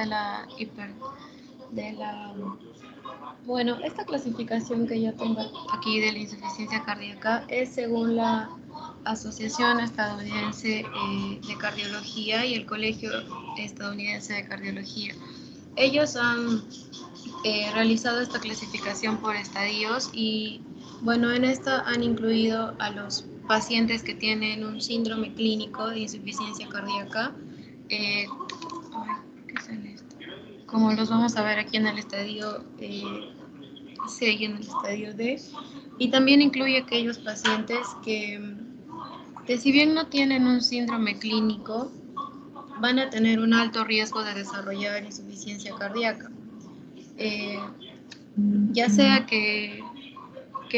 bueno, esta clasificación que yo tengo aquí de la insuficiencia cardíaca es según la Asociación Estadounidense de Cardiología y el Colegio Estadounidense de Cardiología. Ellos han realizado esta clasificación por estadios y, bueno, en esta han incluido a los pacientes que tienen un síndrome clínico de insuficiencia cardíaca, como los vamos a ver aquí en el estadio C y en el estadio D, y también incluye aquellos pacientes que si bien no tienen un síndrome clínico, van a tener un alto riesgo de desarrollar insuficiencia cardíaca. ya sea que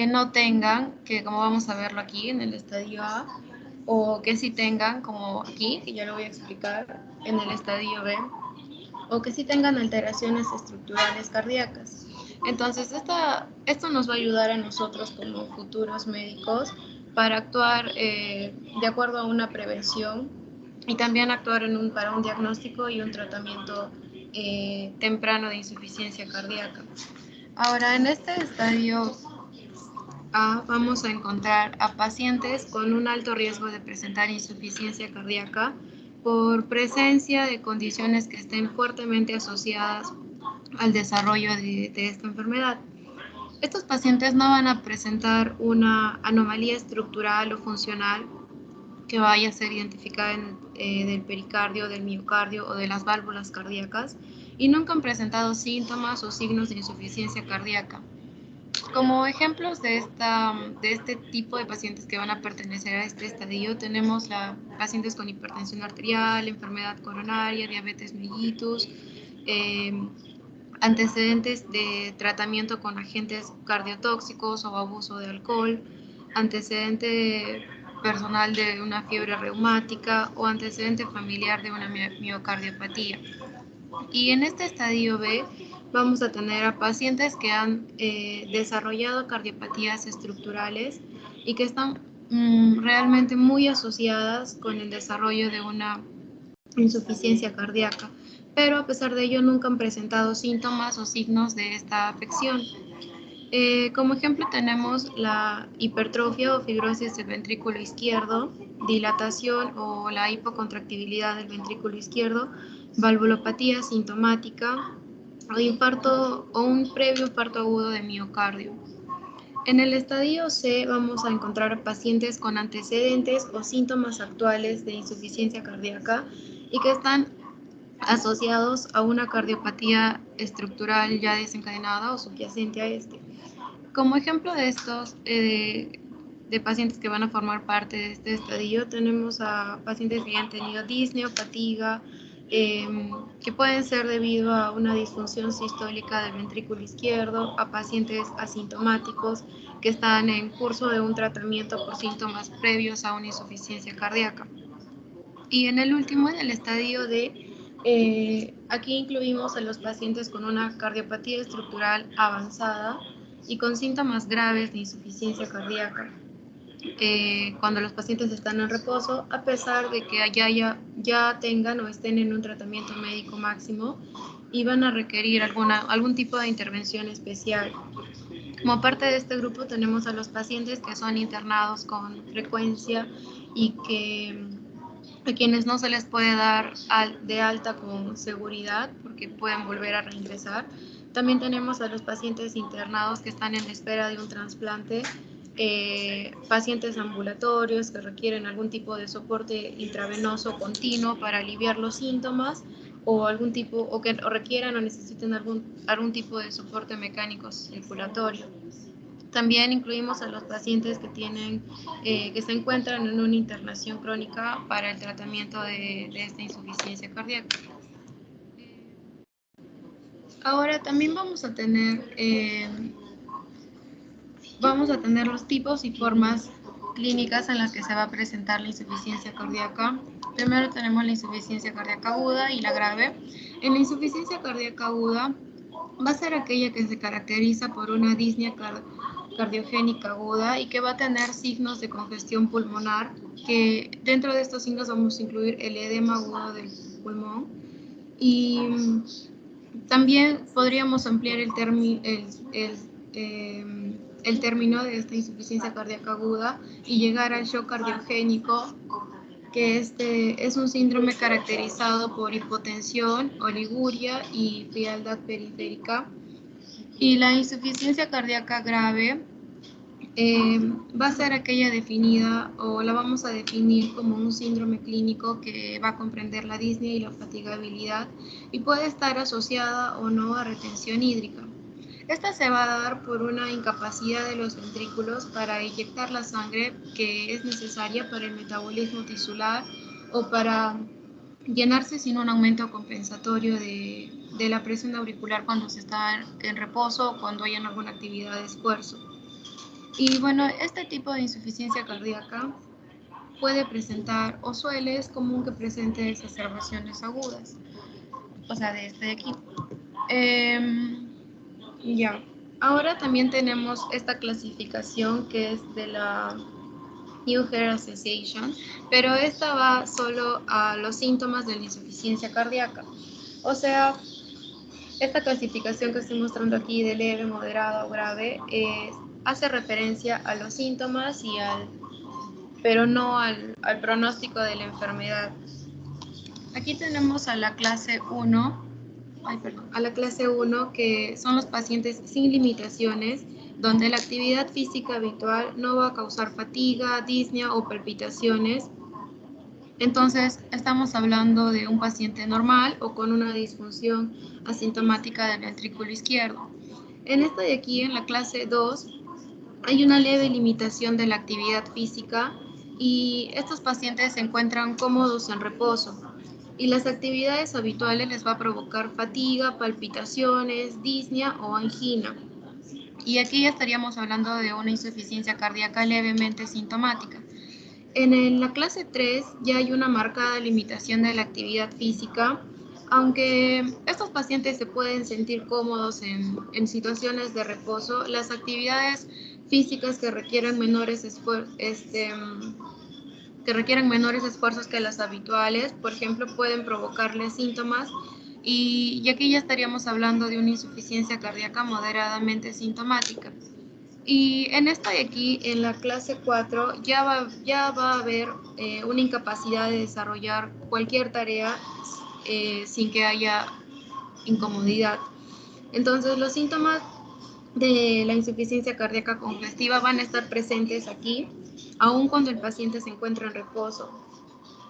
no tengan, que como vamos a verlo aquí en el estadio A, o que sí tengan, como aquí, que ya lo voy a explicar, en el estadio B, o que sí tengan alteraciones estructurales cardíacas. Entonces, esto nos va a ayudar a nosotros como futuros médicos para actuar de acuerdo a una prevención y también actuar para un diagnóstico y un tratamiento temprano de insuficiencia cardíaca. Ahora, en este estadio A vamos a encontrar a pacientes con un alto riesgo de presentar insuficiencia cardíaca por presencia de condiciones que estén fuertemente asociadas al desarrollo de esta enfermedad. Estos pacientes no van a presentar una anomalía estructural o funcional que vaya a ser identificada del pericardio, del miocardio o de las válvulas cardíacas y nunca han presentado síntomas o signos de insuficiencia cardíaca. Como ejemplos de este tipo de pacientes que van a pertenecer a este estadio, tenemos pacientes con hipertensión arterial, enfermedad coronaria, diabetes mellitus, antecedentes de tratamiento con agentes cardiotóxicos o abuso de alcohol, antecedente personal de una fiebre reumática o antecedente familiar de una miocardiopatía. Y en este estadio B vamos a tener a pacientes que han desarrollado cardiopatías estructurales y que están realmente muy asociadas con el desarrollo de una insuficiencia cardíaca, pero a pesar de ello nunca han presentado síntomas o signos de esta afección. Como ejemplo tenemos la hipertrofia o fibrosis del ventrículo izquierdo, dilatación o la hipocontractibilidad del ventrículo izquierdo, valvulopatía sintomática o infarto o un previo infarto agudo de miocardio. En el estadio C vamos a encontrar pacientes con antecedentes o síntomas actuales de insuficiencia cardíaca y que están asociados a una cardiopatía estructural ya desencadenada o subyacente a este. Como ejemplo de estos, de pacientes que van a formar parte de este estadio, tenemos a pacientes que han tenido disnea o fatiga, que pueden ser debido a una disfunción sistólica del ventrículo izquierdo, a pacientes asintomáticos que están en curso de un tratamiento por síntomas previos a una insuficiencia cardíaca. Y en el último, en el estadio D, aquí incluimos a los pacientes con una cardiopatía estructural avanzada y con síntomas graves de insuficiencia cardíaca. Cuando los pacientes están en reposo, a pesar de que ya tengan o estén en un tratamiento médico máximo y van a requerir algún tipo de intervención especial. Como parte de este grupo tenemos a los pacientes que son internados con frecuencia y a quienes no se les puede dar de alta con seguridad porque pueden volver a reingresar. También tenemos a los pacientes internados que están en espera de un trasplante, pacientes ambulatorios que requieren algún tipo de soporte intravenoso continuo para aliviar los síntomas o que requieran o necesiten algún tipo de soporte mecánico circulatorio. También incluimos a los pacientes que se encuentran en una internación crónica para el tratamiento de esta insuficiencia cardíaca. Ahora también vamos a tener los tipos y formas clínicas en las que se va a presentar la insuficiencia cardíaca. Primero tenemos la insuficiencia cardíaca aguda y la grave. En la insuficiencia cardíaca aguda va a ser aquella que se caracteriza por una disnea cardiogénica aguda y que va a tener signos de congestión pulmonar, que dentro de estos signos vamos a incluir el edema agudo del pulmón y también podríamos ampliar el término de esta insuficiencia cardíaca aguda y llegar al shock cardiogénico, que es un síndrome caracterizado por hipotensión, oliguria y frialdad periférica. Y la insuficiencia cardíaca grave va a ser aquella definida o la vamos a definir como un síndrome clínico que va a comprender la disnea y la fatigabilidad y puede estar asociada o no a retención hídrica. Esta se va a dar por una incapacidad de los ventrículos para inyectar la sangre que es necesaria para el metabolismo tisular o para llenarse sin un aumento compensatorio de la presión auricular cuando se está en reposo o cuando hay en alguna actividad de esfuerzo. Y bueno, este tipo de insuficiencia cardíaca puede presentar, o suele, es común que presente exacerbaciones agudas, o sea, de este de aquí. Ya. Ahora también tenemos esta clasificación que es de la New Heart Association, pero esta va solo a los síntomas de la insuficiencia cardíaca. O sea, esta clasificación que estoy mostrando aquí de leve, moderada o grave hace referencia a los síntomas y pero no al pronóstico de la enfermedad. Aquí tenemos a la clase 1, a la clase 1, que son los pacientes sin limitaciones, donde la actividad física habitual no va a causar fatiga, disnea o palpitaciones. Entonces, estamos hablando de un paciente normal o con una disfunción asintomática del ventrículo izquierdo. En esta de aquí, en la clase 2, hay una leve limitación de la actividad física y estos pacientes se encuentran cómodos en reposo. Y las actividades habituales les va a provocar fatiga, palpitaciones, disnea o angina. Y aquí ya estaríamos hablando de una insuficiencia cardíaca levemente sintomática. En la clase 3 ya hay una marcada limitación de la actividad física, aunque estos pacientes se pueden sentir cómodos en situaciones de reposo. Las actividades físicas que requieren menores esfuerzos, que las habituales, por ejemplo, pueden provocarles síntomas y aquí ya estaríamos hablando de una insuficiencia cardíaca moderadamente sintomática. Y en esta de aquí, en la clase 4, ya va a haber una incapacidad de desarrollar cualquier tarea sin que haya incomodidad. Entonces, los síntomas de la insuficiencia cardíaca congestiva van a estar presentes aquí, aun cuando el paciente se encuentra en reposo.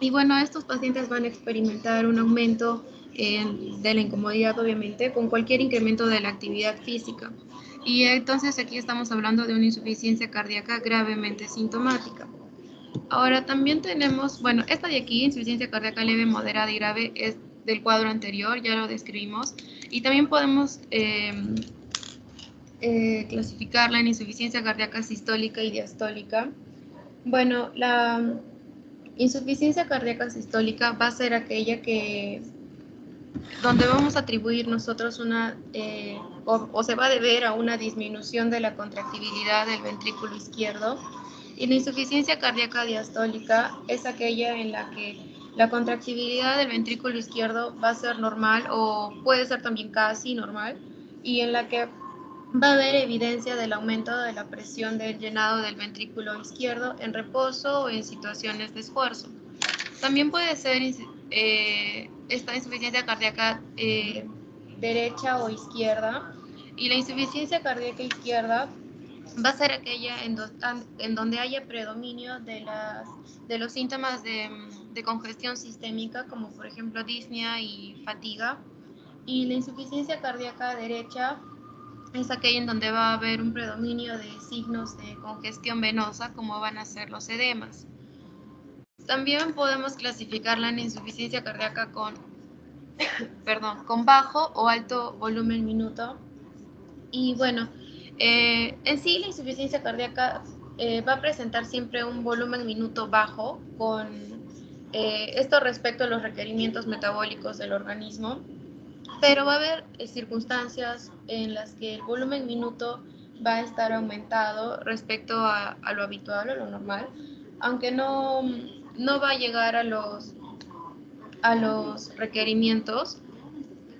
Y bueno, estos pacientes van a experimentar un aumento de la incomodidad, obviamente, con cualquier incremento de la actividad física. Y entonces aquí estamos hablando de una insuficiencia cardíaca gravemente sintomática. Ahora también tenemos, bueno, esta de aquí, insuficiencia cardíaca leve, moderada y grave, es del cuadro anterior, ya lo describimos. Y también podemos clasificarla en insuficiencia cardíaca sistólica y diastólica. Bueno, la insuficiencia cardíaca sistólica va a ser aquella donde vamos a atribuir nosotros o se va a deber a una disminución de la contractibilidad del ventrículo izquierdo. Y la insuficiencia cardíaca diastólica es aquella en la que la contractibilidad del ventrículo izquierdo va a ser normal o puede ser también casi normal y en la que va a haber evidencia del aumento de la presión del llenado del ventrículo izquierdo en reposo o en situaciones de esfuerzo. También puede ser esta insuficiencia cardíaca derecha o izquierda, y la insuficiencia cardíaca izquierda va a ser aquella en donde haya predominio de los síntomas de congestión sistémica, como por ejemplo disnea y fatiga. Y la insuficiencia cardíaca derecha es aquella en donde va a haber un predominio de signos de congestión venosa, como van a ser los edemas. También podemos clasificarla en insuficiencia cardíaca con bajo o alto volumen minuto. Y bueno, en sí la insuficiencia cardíaca va a presentar siempre un volumen minuto bajo con esto respecto a los requerimientos metabólicos del organismo, pero va a haber circunstancias en las que el volumen minuto va a estar aumentado respecto a lo habitual o lo normal, aunque no va a llegar a los requerimientos.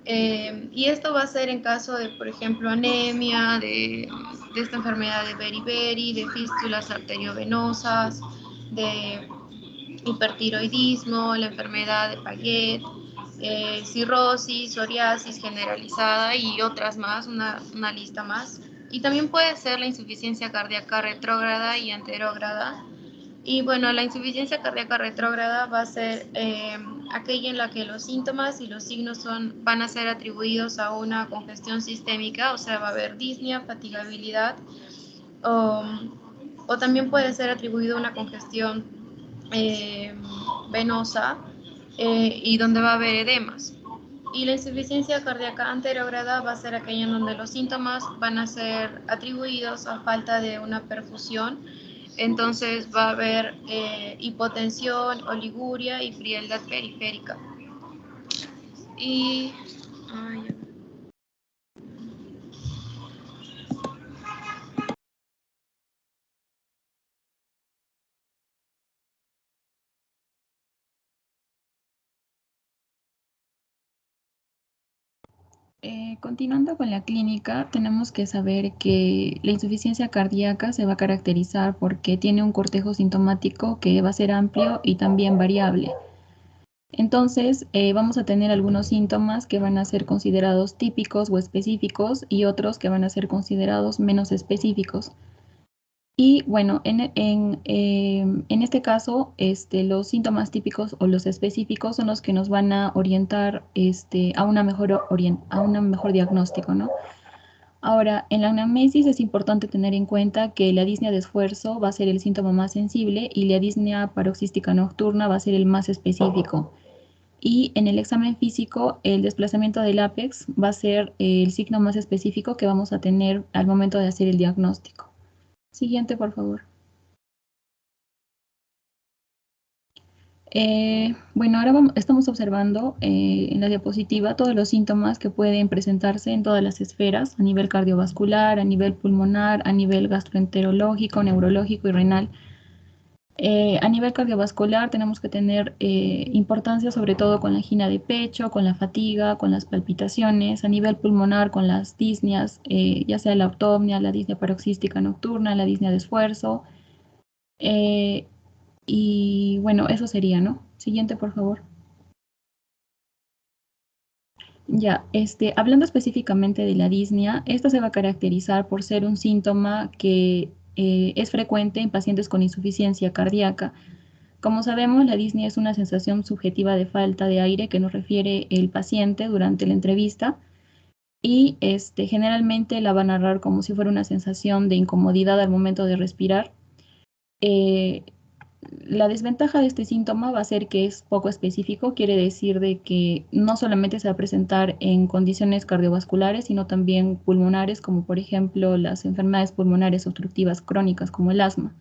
Y esto va a ser en caso de, por ejemplo, anemia, de esta enfermedad de beriberi, de fístulas arteriovenosas, de hipertiroidismo, la enfermedad de Paget, cirrosis, psoriasis generalizada y otras más, una lista más. Y también puede ser la insuficiencia cardíaca retrógrada y anterógrada. Y bueno, la insuficiencia cardíaca retrógrada va a ser aquella en la que los síntomas y los signos van a ser atribuidos a una congestión sistémica, o sea, va a haber disnea, fatigabilidad, o también puede ser atribuido a una congestión venosa, y donde va a haber edemas. Y la insuficiencia cardíaca anterograda va a ser aquella en donde los síntomas van a ser atribuidos a falta de una perfusión. Entonces va a haber hipotensión, oliguria y frialdad periférica. Y continuando con la clínica, tenemos que saber que la insuficiencia cardíaca se va a caracterizar porque tiene un cortejo sintomático que va a ser amplio y también variable. Entonces, vamos a tener algunos síntomas que van a ser considerados típicos o específicos y otros que van a ser considerados menos específicos. Y bueno, en este caso, los síntomas típicos o los específicos son los que nos van a orientar a un mejor diagnóstico, ¿no? Ahora, en la anamnesis es importante tener en cuenta que la disnea de esfuerzo va a ser el síntoma más sensible y la disnea paroxística nocturna va a ser el más específico. Y en el examen físico, el desplazamiento del ápex va a ser el signo más específico que vamos a tener al momento de hacer el diagnóstico. Siguiente, por favor. Bueno, ahora estamos observando en la diapositiva todos los síntomas que pueden presentarse en todas las esferas, a nivel cardiovascular, a nivel pulmonar, a nivel gastroenterológico, neurológico y renal. A nivel cardiovascular tenemos que tener importancia sobre todo con la angina de pecho, con la fatiga, con las palpitaciones. A nivel pulmonar con las disneas, ya sea la ortopnea, la disnea paroxística nocturna, la disnea de esfuerzo. Y bueno, eso sería, ¿no? Siguiente, por favor. Ya, hablando específicamente de la disnea, esta se va a caracterizar por ser un síntoma que es frecuente en pacientes con insuficiencia cardíaca. Como sabemos, la disnea es una sensación subjetiva de falta de aire que nos refiere el paciente durante la entrevista y generalmente la va a narrar como si fuera una sensación de incomodidad al momento de respirar. La desventaja de este síntoma va a ser que es poco específico, quiere decir de que no solamente se va a presentar en condiciones cardiovasculares, sino también pulmonares, como por ejemplo las enfermedades pulmonares obstructivas crónicas como el asma.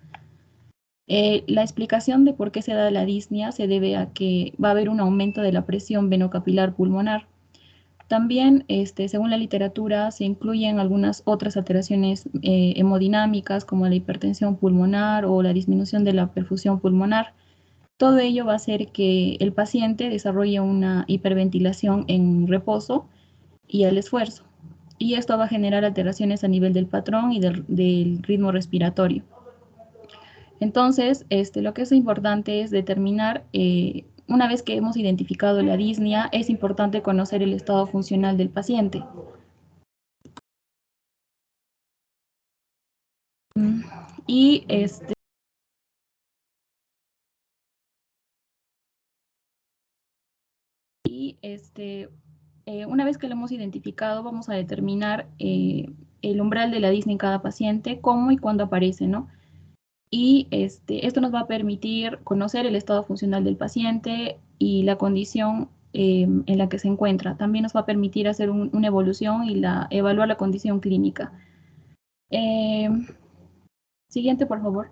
La explicación de por qué se da la disnea se debe a que va a haber un aumento de la presión venocapilar pulmonar. También, según la literatura, se incluyen algunas otras alteraciones hemodinámicas como la hipertensión pulmonar o la disminución de la perfusión pulmonar. Todo ello va a hacer que el paciente desarrolle una hiperventilación en reposo y al esfuerzo. Y esto va a generar alteraciones a nivel del patrón y del ritmo respiratorio. Entonces, lo que es importante es determinar, una vez que hemos identificado la disnea, es importante conocer el estado funcional del paciente. Y una vez que lo hemos identificado, vamos a determinar el umbral de la disnea en cada paciente, cómo y cuándo aparece, ¿no? Y esto nos va a permitir conocer el estado funcional del paciente y la condición en la que se encuentra. También nos va a permitir hacer una evolución y evaluar la condición clínica. Siguiente, por favor.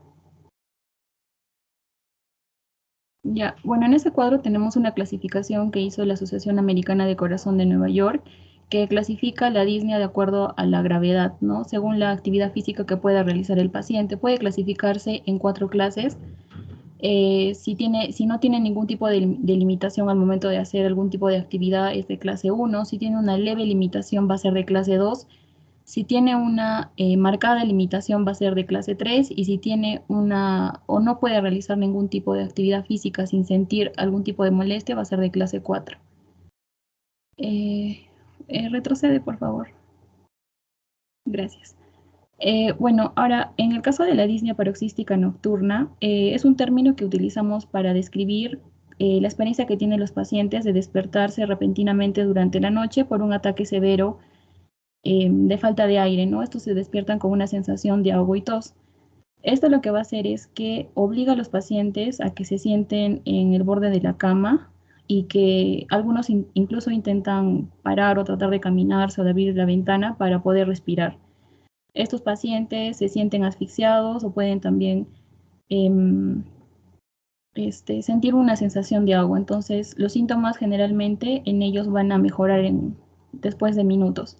Ya, bueno, en este cuadro tenemos una clasificación que hizo la Asociación Americana de Corazón de Nueva York, que clasifica la disnea de acuerdo a la gravedad, ¿no? Según la actividad física que pueda realizar el paciente. Puede clasificarse en 4 clases. Si no tiene ningún tipo de limitación al momento de hacer algún tipo de actividad, es de clase 1. Si tiene una leve limitación, va a ser de clase 2. Si tiene una marcada limitación, va a ser de clase 3. Y si tiene o no puede realizar ningún tipo de actividad física sin sentir algún tipo de molestia, va a ser de clase 4. Retrocede, por favor. Gracias. Bueno, ahora, en el caso de la disnea paroxística nocturna, es un término que utilizamos para describir la experiencia que tienen los pacientes de despertarse repentinamente durante la noche por un ataque severo de falta de aire, ¿no? Estos se despiertan con una sensación de ahogo y tos. Esto lo que va a hacer es que obliga a los pacientes a que se sienten en el borde de la cama y que algunos incluso intentan parar o tratar de caminarse o de abrir la ventana para poder respirar. Estos pacientes se sienten asfixiados o pueden también sentir una sensación de agua. Entonces, los síntomas generalmente en ellos van a mejorar después de minutos.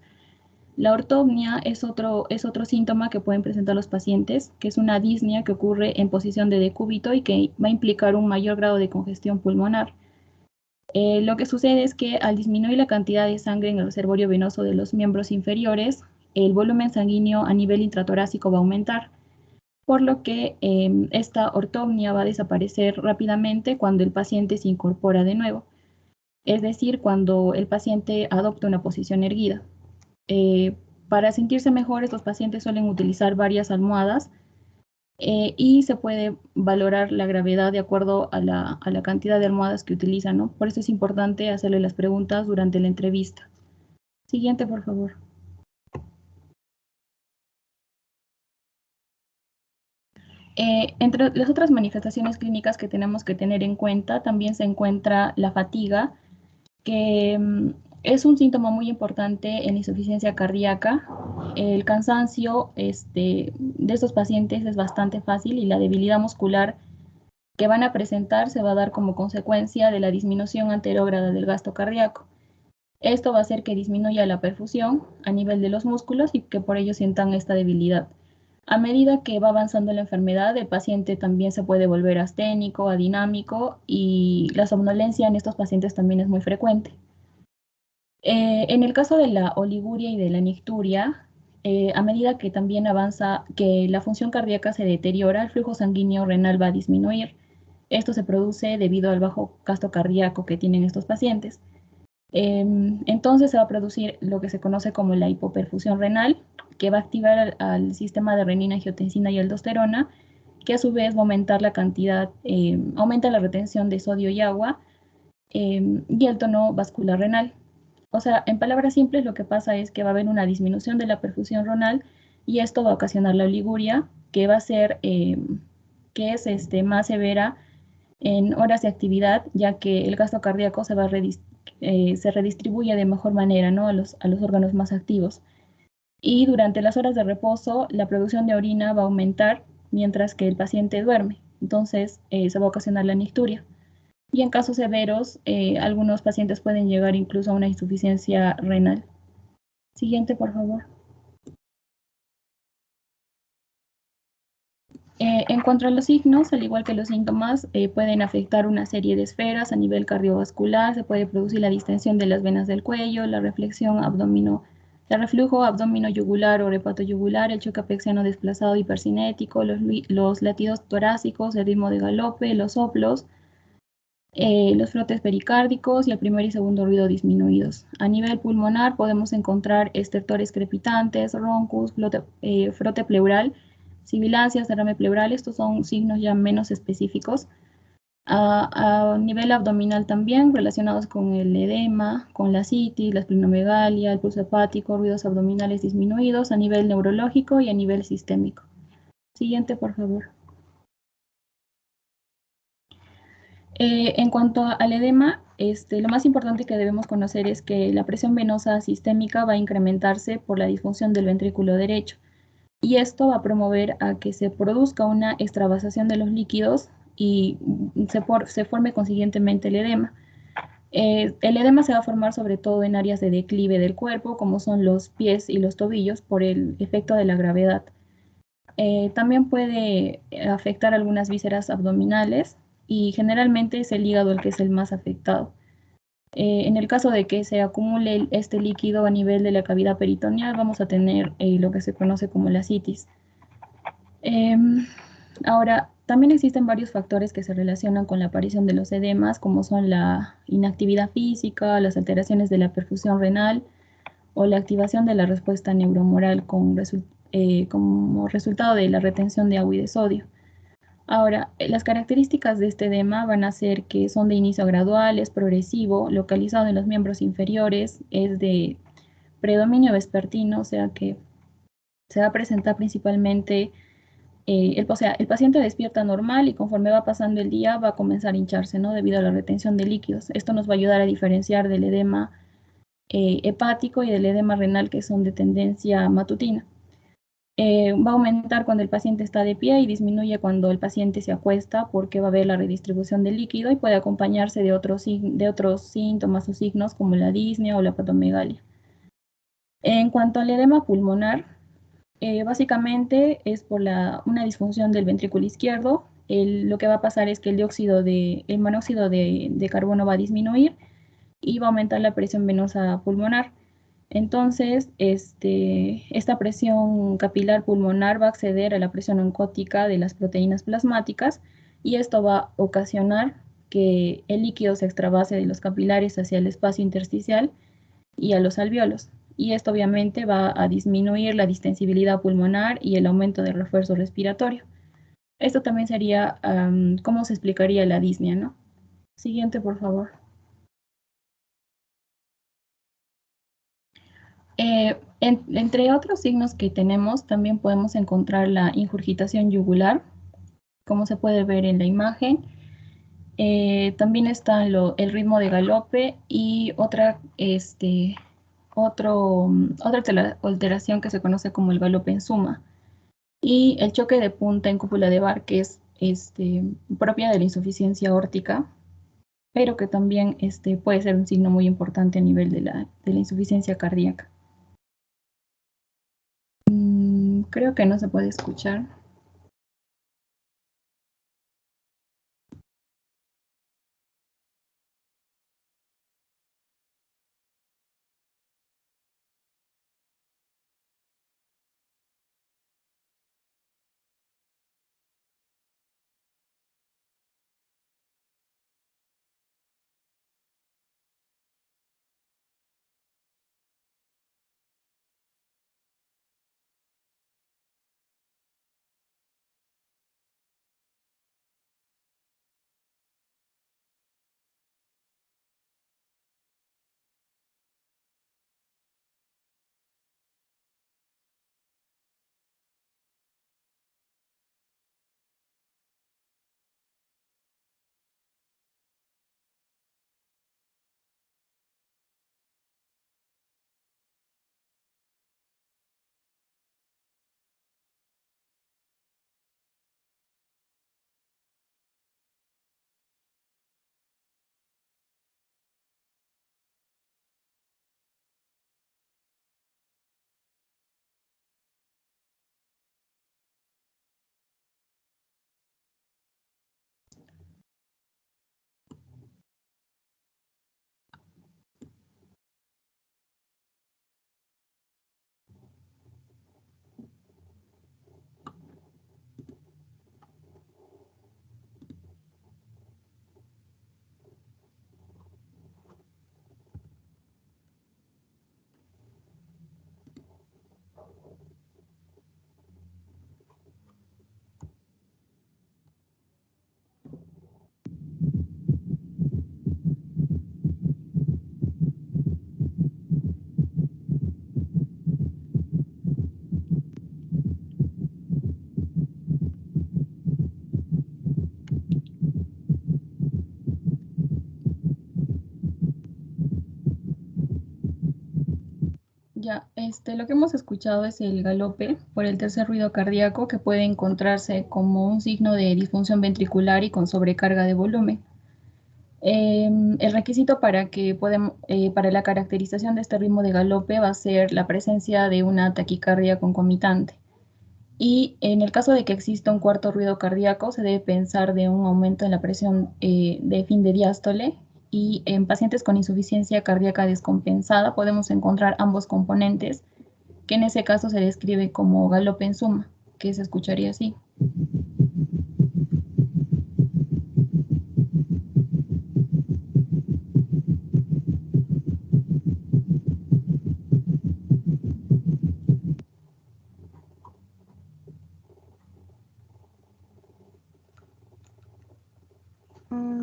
La ortopnia es otro síntoma que pueden presentar los pacientes, que es una disnea que ocurre en posición de decúbito y que va a implicar un mayor grado de congestión pulmonar. Lo que sucede es que al disminuir la cantidad de sangre en el reservorio venoso de los miembros inferiores, el volumen sanguíneo a nivel intratorácico va a aumentar, por lo que esta ortopnia va a desaparecer rápidamente cuando el paciente se incorpora de nuevo, es decir, cuando el paciente adopta una posición erguida. Para sentirse mejor, estos pacientes suelen utilizar varias almohadas y se puede valorar la gravedad de acuerdo a la cantidad de almohadas que utilizan, ¿no? Por eso es importante hacerle las preguntas durante la entrevista. Siguiente, por favor. Entre las otras manifestaciones clínicas que tenemos que tener en cuenta, también se encuentra la fatiga, que es un síntoma muy importante en insuficiencia cardíaca. El cansancio de estos pacientes es bastante fácil y la debilidad muscular que van a presentar se va a dar como consecuencia de la disminución anterógrada del gasto cardíaco. Esto va a hacer que disminuya la perfusión a nivel de los músculos y que por ello sientan esta debilidad. A medida que va avanzando la enfermedad, el paciente también se puede volver asténico, adinámico y la somnolencia en estos pacientes también es muy frecuente. En el caso de la oliguria y de la nicturia, a medida que también avanza, que la función cardíaca se deteriora, el flujo sanguíneo renal va a disminuir. Esto se produce debido al bajo gasto cardíaco que tienen estos pacientes. Entonces se va a producir lo que se conoce como la hipoperfusión renal, que va a activar al sistema de renina, angiotensina y aldosterona, que a su vez va a aumentar la cantidad, aumenta la retención de sodio y agua y el tono vascular renal. O sea, en palabras simples, lo que pasa es que va a haber una disminución de la perfusión renal y esto va a ocasionar la oliguria, que va a ser, que es más severa en horas de actividad, ya que el gasto cardíaco se redistribuye de mejor manera, ¿no? a los órganos más activos. Y durante las horas de reposo, la producción de orina va a aumentar mientras que el paciente duerme. Entonces, se va a ocasionar la nicturia. Y en casos severos, algunos pacientes pueden llegar incluso a una insuficiencia renal. Siguiente, por favor. En cuanto a los signos, al igual que los síntomas, pueden afectar una serie de esferas a nivel cardiovascular. Se puede producir la distensión de las venas del cuello, la reflujo abdomino-yugular o hepatoyugular, el choque apexiano desplazado hipercinético, los latidos torácicos, el ritmo de galope, los soplos, los frotes pericárdicos y el primer y segundo ruido disminuidos. A nivel pulmonar podemos encontrar estertores crepitantes, roncus, frote pleural, sibilancias, derrame pleural. Estos son signos ya menos específicos. A nivel abdominal también, relacionados con el edema, con la citis, la esplenomegalia, el pulso hepático, ruidos abdominales disminuidos a nivel neurológico y a nivel sistémico. Siguiente, por favor. En cuanto al edema, lo más importante que debemos conocer es que la presión venosa sistémica va a incrementarse por la disfunción del ventrículo derecho y esto va a promover a que se produzca una extravasación de los líquidos y se forme consiguientemente el edema. El edema se va a formar sobre todo en áreas de declive del cuerpo, como son los pies y los tobillos, por el efecto de la gravedad. También puede afectar algunas vísceras abdominales y generalmente es el hígado el que es el más afectado. En el caso de que se acumule este líquido a nivel de la cavidad peritoneal, vamos a tener lo que se conoce como la citis. Ahora, también existen varios factores que se relacionan con la aparición de los edemas, como son la inactividad física, las alteraciones de la perfusión renal o la activación de la respuesta neuromoral como resultado de la retención de agua y de sodio. Ahora, las características de este edema van a ser que son de inicio gradual, es progresivo, localizado en los miembros inferiores, es de predominio vespertino, o sea que se va a presentar principalmente o sea, el paciente despierta normal y conforme va pasando el día va a comenzar a hincharse, ¿no? Debido a la retención de líquidos. Esto nos va a ayudar a diferenciar del edema hepático y del edema renal, que son de tendencia matutina. Va a aumentar cuando el paciente está de pie y disminuye cuando el paciente se acuesta, porque va a haber la redistribución del líquido y puede acompañarse de otros síntomas o signos como la disnea o la hepatomegalia. En cuanto al edema pulmonar, básicamente es por una disfunción del ventrículo izquierdo. Lo que va a pasar es que el monóxido de carbono va a disminuir y va a aumentar la presión venosa pulmonar. Entonces, esta presión capilar pulmonar va a acceder a la presión oncótica de las proteínas plasmáticas y esto va a ocasionar que el líquido se extravase de los capilares hacia el espacio intersticial y a los alvéolos. Y esto obviamente va a disminuir la distensibilidad pulmonar y el aumento del refuerzo respiratorio. Esto también sería cómo se explicaría la disnea, ¿no? Siguiente, por favor. Entre otros signos que tenemos, también podemos encontrar la ingurgitación yugular, como se puede ver en la imagen. También está el ritmo de galope y otra alteración que se conoce como el galope en suma. Y el choque de punta en cúpula de Barr, que es propia de la insuficiencia aórtica, pero que también puede ser un signo muy importante a nivel de la insuficiencia cardíaca. Creo que no se puede escuchar. Ya, lo que hemos escuchado es el galope por el tercer ruido cardíaco, que puede encontrarse como un signo de disfunción ventricular y con sobrecarga de volumen. El requisito para la caracterización de este ritmo de galope va a ser la presencia de una taquicardia concomitante. Y en el caso de que exista un cuarto ruido cardíaco, se debe pensar de un aumento en la presión de fin de diástole. Y en pacientes con insuficiencia cardíaca descompensada podemos encontrar ambos componentes, que en ese caso se describe como galope en suma, que se escucharía así.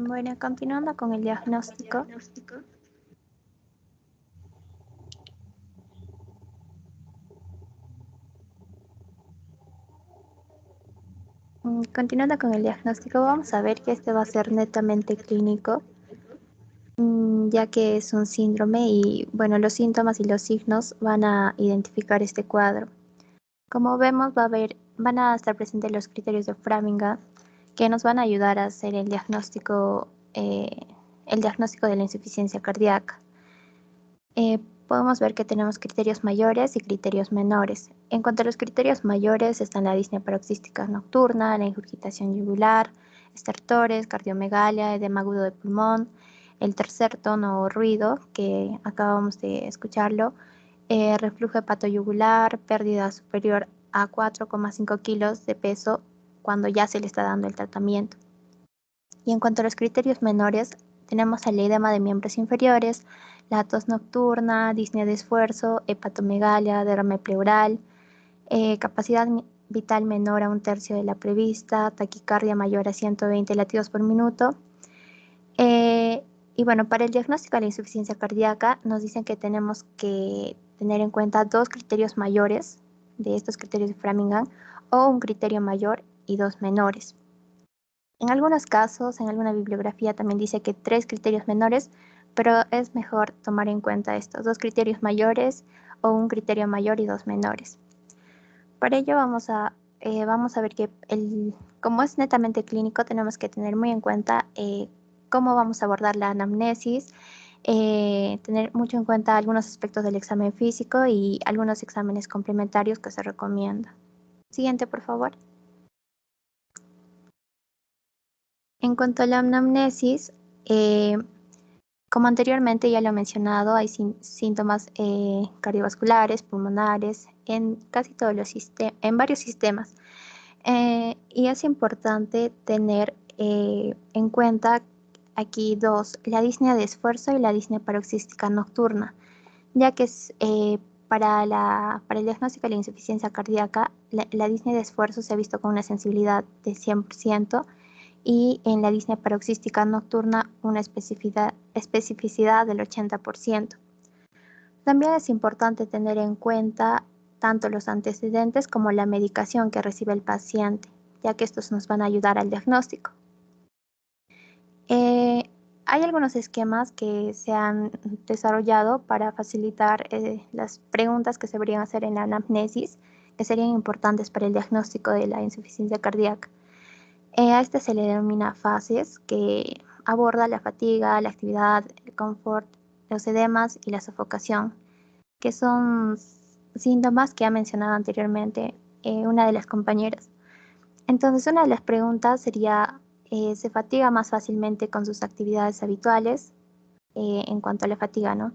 Bueno, continuando con el diagnóstico. Continuando con el diagnóstico, vamos a ver que este va a ser netamente clínico, ya que es un síndrome y, bueno, los síntomas y los signos van a identificar este cuadro. Como vemos, van a estar presentes los criterios de Framingham, que nos van a ayudar a hacer el diagnóstico de la insuficiencia cardíaca. Podemos ver que tenemos criterios mayores y criterios menores. En cuanto a los criterios mayores, están la disnea paroxística nocturna, la ingurgitación yugular, estertores, cardiomegalia, edema agudo de pulmón, el tercer tono o ruido, que acabamos de escucharlo, reflujo hepatoyugular, pérdida superior a 4,5 kilos de peso cuando ya se le está dando el tratamiento. Y en cuanto a los criterios menores, tenemos el edema de miembros inferiores, la tos nocturna, disnea de esfuerzo, hepatomegalia, derrame pleural, capacidad vital menor a 1/3 de la prevista, taquicardia mayor a 120 latidos por minuto. Y bueno, para el diagnóstico de la insuficiencia cardíaca nos dicen que tenemos que tener en cuenta 2 criterios mayores de estos criterios de Framingham o un criterio mayor y 2 menores. En algunos casos, en alguna bibliografía también dice que 3 criterios menores, pero es mejor tomar en cuenta estos 2 criterios mayores o un criterio mayor y 2 menores. Para ello vamos a ver que como es netamente clínico, tenemos que tener muy en cuenta cómo vamos a abordar la anamnesis, tener mucho en cuenta algunos aspectos del examen físico y algunos exámenes complementarios que se recomienda. Siguiente, por favor. En cuanto a la anamnesis, como anteriormente ya lo he mencionado, hay síntomas cardiovasculares, pulmonares, en casi todos en varios sistemas. Y es importante tener en cuenta aquí 2, la disnea de esfuerzo y la disnea paroxística nocturna, ya que para el diagnóstico de la insuficiencia cardíaca, la disnea de esfuerzo se ha visto con una sensibilidad de 100%, y en la disnea paroxística nocturna una especificidad del 80%. También es importante tener en cuenta tanto los antecedentes como la medicación que recibe el paciente, ya que estos nos van a ayudar al diagnóstico. Hay algunos esquemas que se han desarrollado para facilitar las preguntas que se deberían hacer en la anamnesis, que serían importantes para el diagnóstico de la insuficiencia cardíaca. A este se le denomina fases, que aborda la fatiga, la actividad, el confort, los edemas y la sofocación, que son síntomas que ha mencionado anteriormente una de las compañeras. Entonces, una de las preguntas sería, ¿se fatiga más fácilmente con sus actividades habituales? En cuanto a la fatiga, ¿no?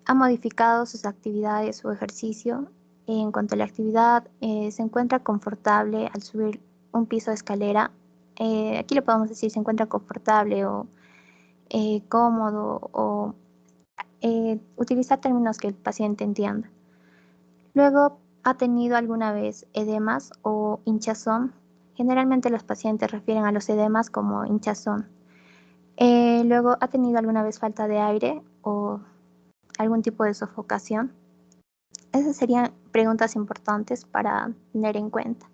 ¿Ha modificado sus actividades o ejercicio? En cuanto a la actividad, ¿se encuentra confortable al subir un piso de escalera? Aquí le podemos decir se encuentra confortable o cómodo, o utilizar términos que el paciente entienda. Luego, ¿ha tenido alguna vez edemas o hinchazón? Generalmente los pacientes refieren a los edemas como hinchazón. Luego, ¿ha tenido alguna vez falta de aire o algún tipo de sofocación? Esas serían preguntas importantes para tener en cuenta.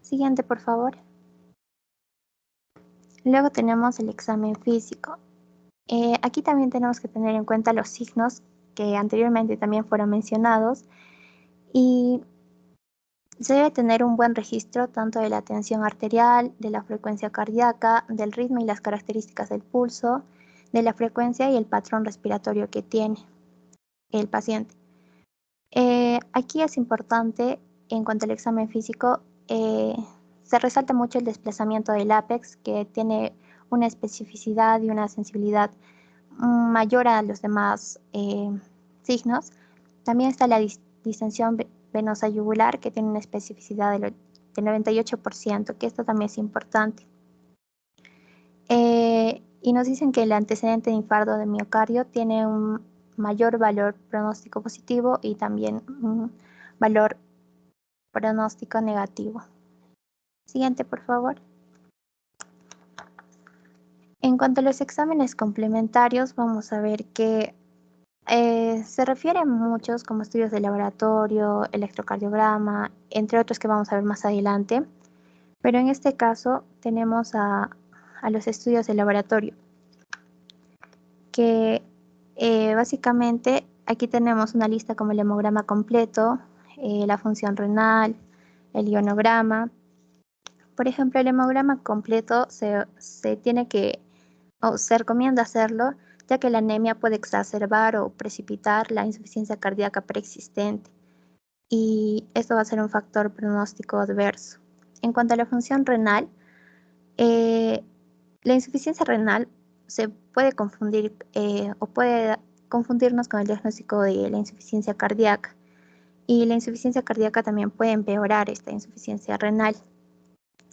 Siguiente, por favor. Luego tenemos el examen físico. Aquí también tenemos que tener en cuenta los signos que anteriormente también fueron mencionados, y se debe tener un buen registro tanto de la tensión arterial, de la frecuencia cardíaca, del ritmo y las características del pulso, de la frecuencia y el patrón respiratorio que tiene el paciente. Aquí es importante, en cuanto al examen físico, se resalta mucho el desplazamiento del ápex, que tiene una especificidad y una sensibilidad mayor a los demás signos. También está la distensión venosa yugular, que tiene una especificidad del 98%, que esto también es importante. Y nos dicen que el antecedente de infarto de miocardio tiene un mayor valor pronóstico positivo y también un valor pronóstico negativo. Siguiente, por favor. En cuanto a los exámenes complementarios, vamos a ver que se refieren muchos como estudios de laboratorio, electrocardiograma, entre otros que vamos a ver más adelante. Pero en este caso tenemos a los estudios de laboratorio, que básicamente aquí tenemos una lista como el hemograma completo, la función renal, el ionograma. Por ejemplo, el hemograma completo se tiene que, o se recomienda hacerlo, ya que la anemia puede exacerbar o precipitar la insuficiencia cardíaca preexistente, y esto va a ser un factor pronóstico adverso. En cuanto a la función renal, la insuficiencia renal se puede confundir o puede confundirnos con el diagnóstico de la insuficiencia cardíaca, y la insuficiencia cardíaca también puede empeorar esta insuficiencia renal.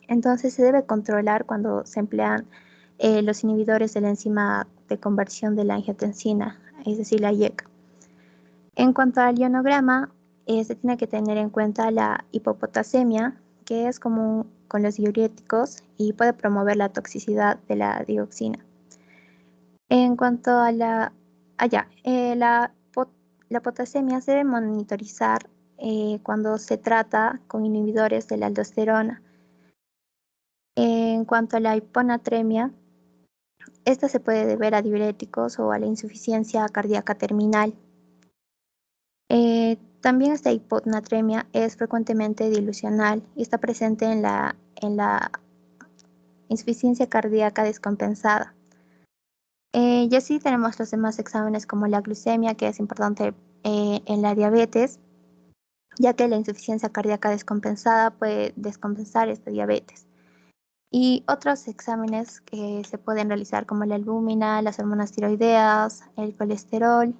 Entonces se debe controlar cuando se emplean los inhibidores de la enzima de conversión de la angiotensina, es decir, la IEC. En cuanto al ionograma, se tiene que tener en cuenta la hipopotasemia, que es común con los diuréticos y puede promover la toxicidad de la dioxina. En cuanto a la potasemia se debe monitorizar cuando se trata con inhibidores de la aldosterona. En cuanto a la hiponatremia, esta se puede deber a diuréticos o a la insuficiencia cardíaca terminal. También esta hiponatremia es frecuentemente dilucional y está presente en la insuficiencia cardíaca descompensada. Y así tenemos los demás exámenes como la glucemia, que es importante en la diabetes, ya que la insuficiencia cardíaca descompensada puede descompensar esta diabetes. Y otros exámenes que se pueden realizar como la albúmina, las hormonas tiroideas, el colesterol.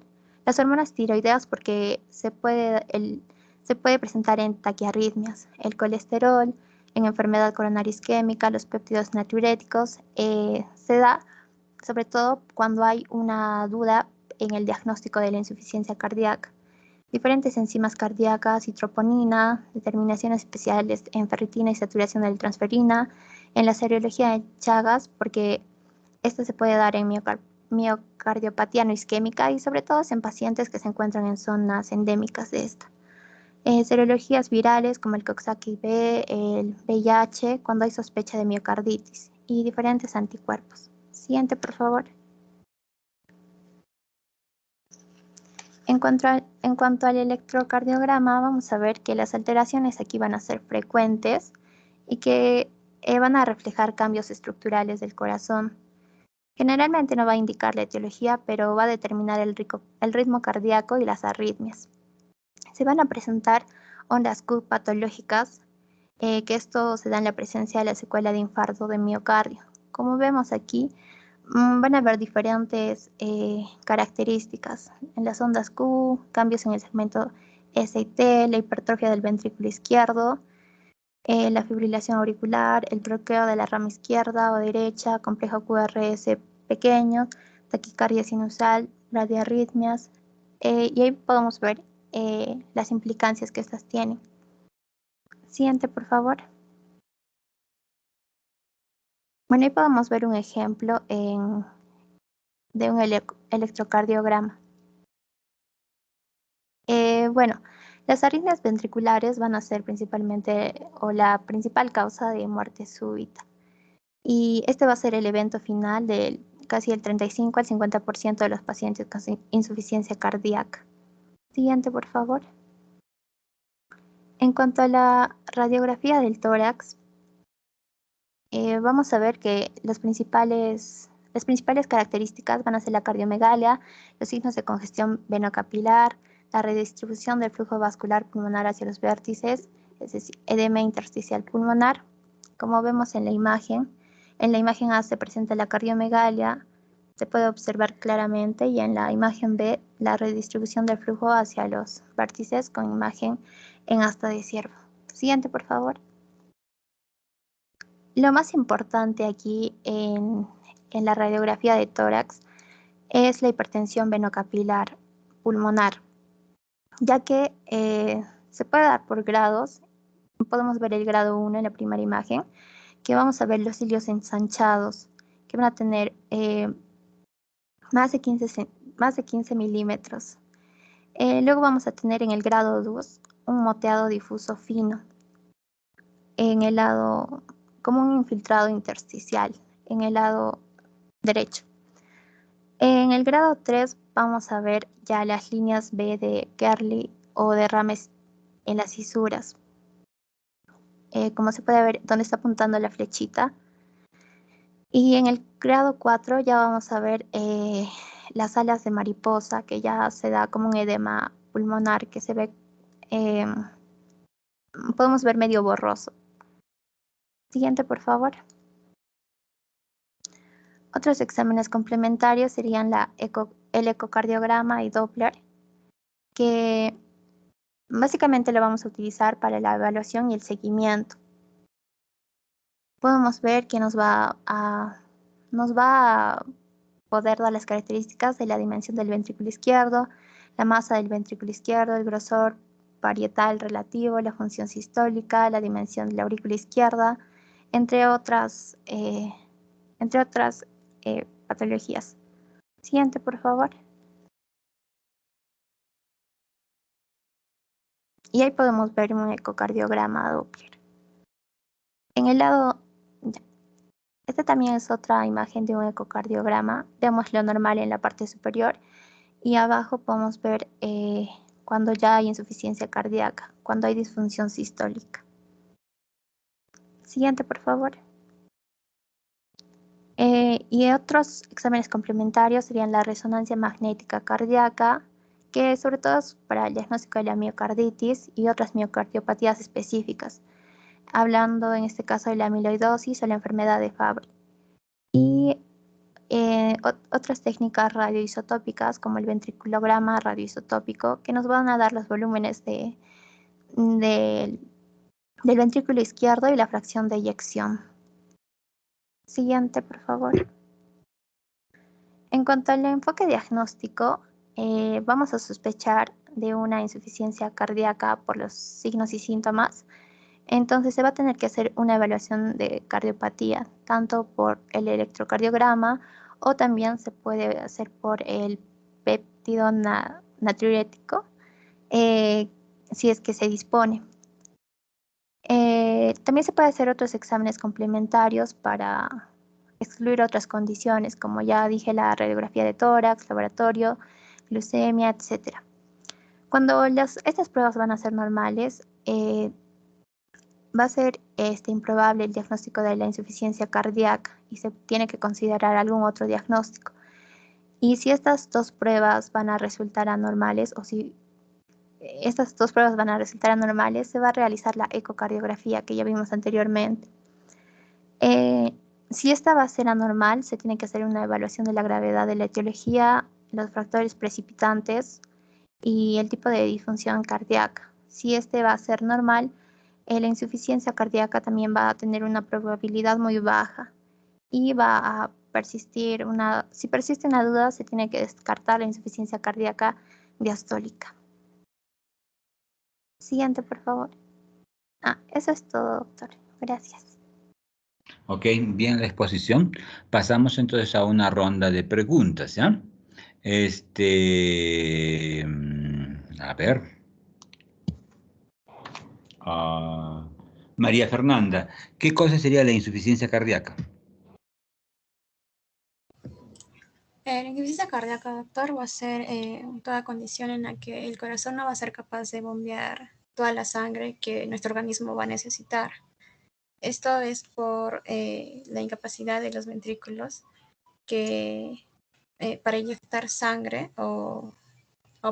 Las hormonas tiroideas porque se puede presentar en taquiarritmias. El colesterol en enfermedad coronaria isquémica, los péptidos natriuréticos, se da sobre todo cuando hay una duda en el diagnóstico de la insuficiencia cardíaca. Diferentes enzimas cardíacas y troponina, determinaciones especiales en ferritina y saturación de transferina, en la serología de Chagas, porque esto se puede dar en miocardiopatía no isquémica y sobre todo en pacientes que se encuentran en zonas endémicas de esta. Serologías virales como el Coxsackie-B, el VIH, cuando hay sospecha de miocarditis, y diferentes anticuerpos. Siguiente, por favor. En cuanto al electrocardiograma, vamos a ver que las alteraciones aquí van a ser frecuentes y que van a reflejar cambios estructurales del corazón. Generalmente no va a indicar la etiología, pero va a determinar el ritmo cardíaco y las arritmias. Se van a presentar ondas Q patológicas, que esto se da en la presencia de la secuela de infarto de miocardio. Como vemos aquí, van a haber diferentes características. En las ondas Q, cambios en el segmento S y T, la hipertrofia del ventrículo izquierdo, la fibrilación auricular, el bloqueo de la rama izquierda o derecha, complejo QRS pequeño, taquicardia sinusal, bradiarritmias, y ahí podemos ver las implicancias que estas tienen. Siguiente, por favor. Bueno, ahí podemos ver un ejemplo de un electrocardiograma. Bueno, las arritmias ventriculares van a ser principalmente o la principal causa de muerte súbita. Y este va a ser el evento final de casi el 35 al 50% de los pacientes con insuficiencia cardíaca. Siguiente, por favor. En cuanto a la radiografía del tórax, vamos a ver que las principales características van a ser la cardiomegalia, los signos de congestión venocapilar, la redistribución del flujo vascular pulmonar hacia los vértices, es decir, edema intersticial pulmonar. Como vemos en la imagen A se presenta la cardiomegalia, se puede observar claramente, y en la imagen B la redistribución del flujo hacia los vértices con imagen en asta de ciervo. Siguiente, por favor. Lo más importante aquí en la radiografía de tórax es la hipertensión venocapilar pulmonar, ya que se puede dar por grados. Podemos ver el grado 1 en la primera imagen, que vamos a ver los cilios ensanchados, que van a tener más de 15 milímetros. Luego vamos a tener en el grado 2 un moteado difuso fino. En el lado como un infiltrado intersticial en el lado derecho. En el grado 3 vamos a ver ya las líneas B de Gerli o derrames en las fisuras. Como se puede ver, donde está apuntando la flechita. Y en el grado 4 ya vamos a ver las alas de mariposa, que ya se da como un edema pulmonar que se ve, podemos ver medio borroso. Siguiente, por favor. Otros exámenes complementarios serían el ecocardiograma y Doppler, que básicamente lo vamos a utilizar para la evaluación y el seguimiento. Podemos ver que nos va a poder dar las características de la dimensión del ventrículo izquierdo, la masa del ventrículo izquierdo, el grosor parietal relativo, la función sistólica, la dimensión de la aurícula izquierda, entre otras patologías. Siguiente, por favor. Y ahí podemos ver un ecocardiograma Doppler. En el lado, esta también es otra imagen de un ecocardiograma. Vemos lo normal en la parte superior y abajo podemos ver cuando ya hay insuficiencia cardíaca, cuando hay disfunción sistólica. Siguiente, por favor. Y otros exámenes complementarios serían la resonancia magnética cardíaca, que sobre todo es para el diagnóstico de la miocarditis y otras miocardiopatías específicas, hablando en este caso de la amiloidosis o la enfermedad de Fabry. Y otras técnicas radioisotópicas como el ventriculograma radioisotópico, que nos van a dar los volúmenes del ventrículo izquierdo y la fracción de eyección. Siguiente, por favor. En cuanto al enfoque diagnóstico, vamos a sospechar de una insuficiencia cardíaca por los signos y síntomas. Entonces se va a tener que hacer una evaluación de cardiopatía, tanto por el electrocardiograma o también se puede hacer por el péptido natriurético, si es que se dispone. También se puede hacer otros exámenes complementarios para excluir otras condiciones, como ya dije, la radiografía de tórax, laboratorio, glucemia, etc. Cuando estas pruebas van a ser normales, va a ser improbable el diagnóstico de la insuficiencia cardíaca y se tiene que considerar algún otro diagnóstico. Y si estas dos pruebas van a resultar anormales o si estas dos pruebas van a resultar anormales, se va a realizar la ecocardiografía que ya vimos anteriormente. Si esta va a ser anormal, se tiene que hacer una evaluación de la gravedad de la etiología, los factores precipitantes y el tipo de disfunción cardíaca. Si este va a ser normal, la insuficiencia cardíaca también va a tener una probabilidad muy baja y va a persistir si persiste una duda, se tiene que descartar la insuficiencia cardíaca diastólica. Siguiente, por favor. Eso es todo, doctor. Gracias. Ok, bien la exposición. Pasamos entonces a una ronda de preguntas, ¿ya? A ver. María Fernanda, ¿qué cosa sería la insuficiencia cardíaca? La insuficiencia cardíaca, doctor, va a ser toda condición en la que el corazón no va a ser capaz de bombear toda la sangre que nuestro organismo va a necesitar. Esto es por la incapacidad de los ventrículos que para inyectar sangre o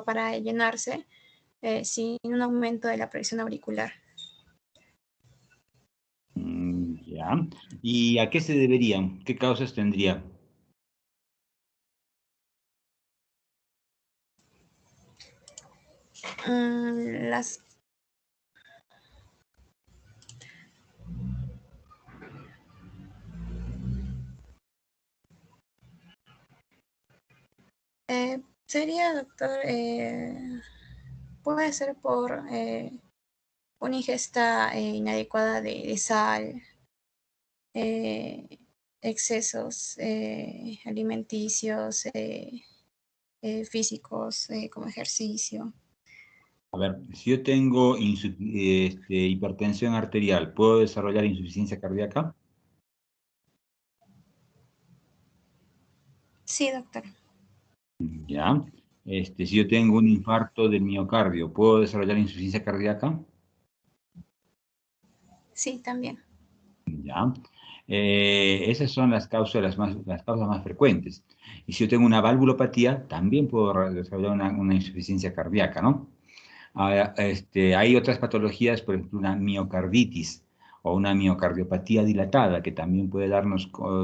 para llenarse sin un aumento de la presión auricular. Ya. ¿Y a qué se deberían? ¿Qué causas tendría? Sería, doctor, puede ser por una ingesta inadecuada de sal, excesos alimenticios, físicos, como ejercicio. A ver, si yo tengo hipertensión arterial, ¿puedo desarrollar insuficiencia cardíaca? Sí, doctor. ¿Ya? Si yo tengo un infarto del miocardio, ¿puedo desarrollar insuficiencia cardíaca? Sí, también. ¿Ya? Esas son las causas más frecuentes. Y si yo tengo una valvulopatía, también puedo desarrollar una insuficiencia cardíaca, ¿no? Ahora, hay otras patologías, por ejemplo, una miocarditis o una miocardiopatía dilatada, que también puede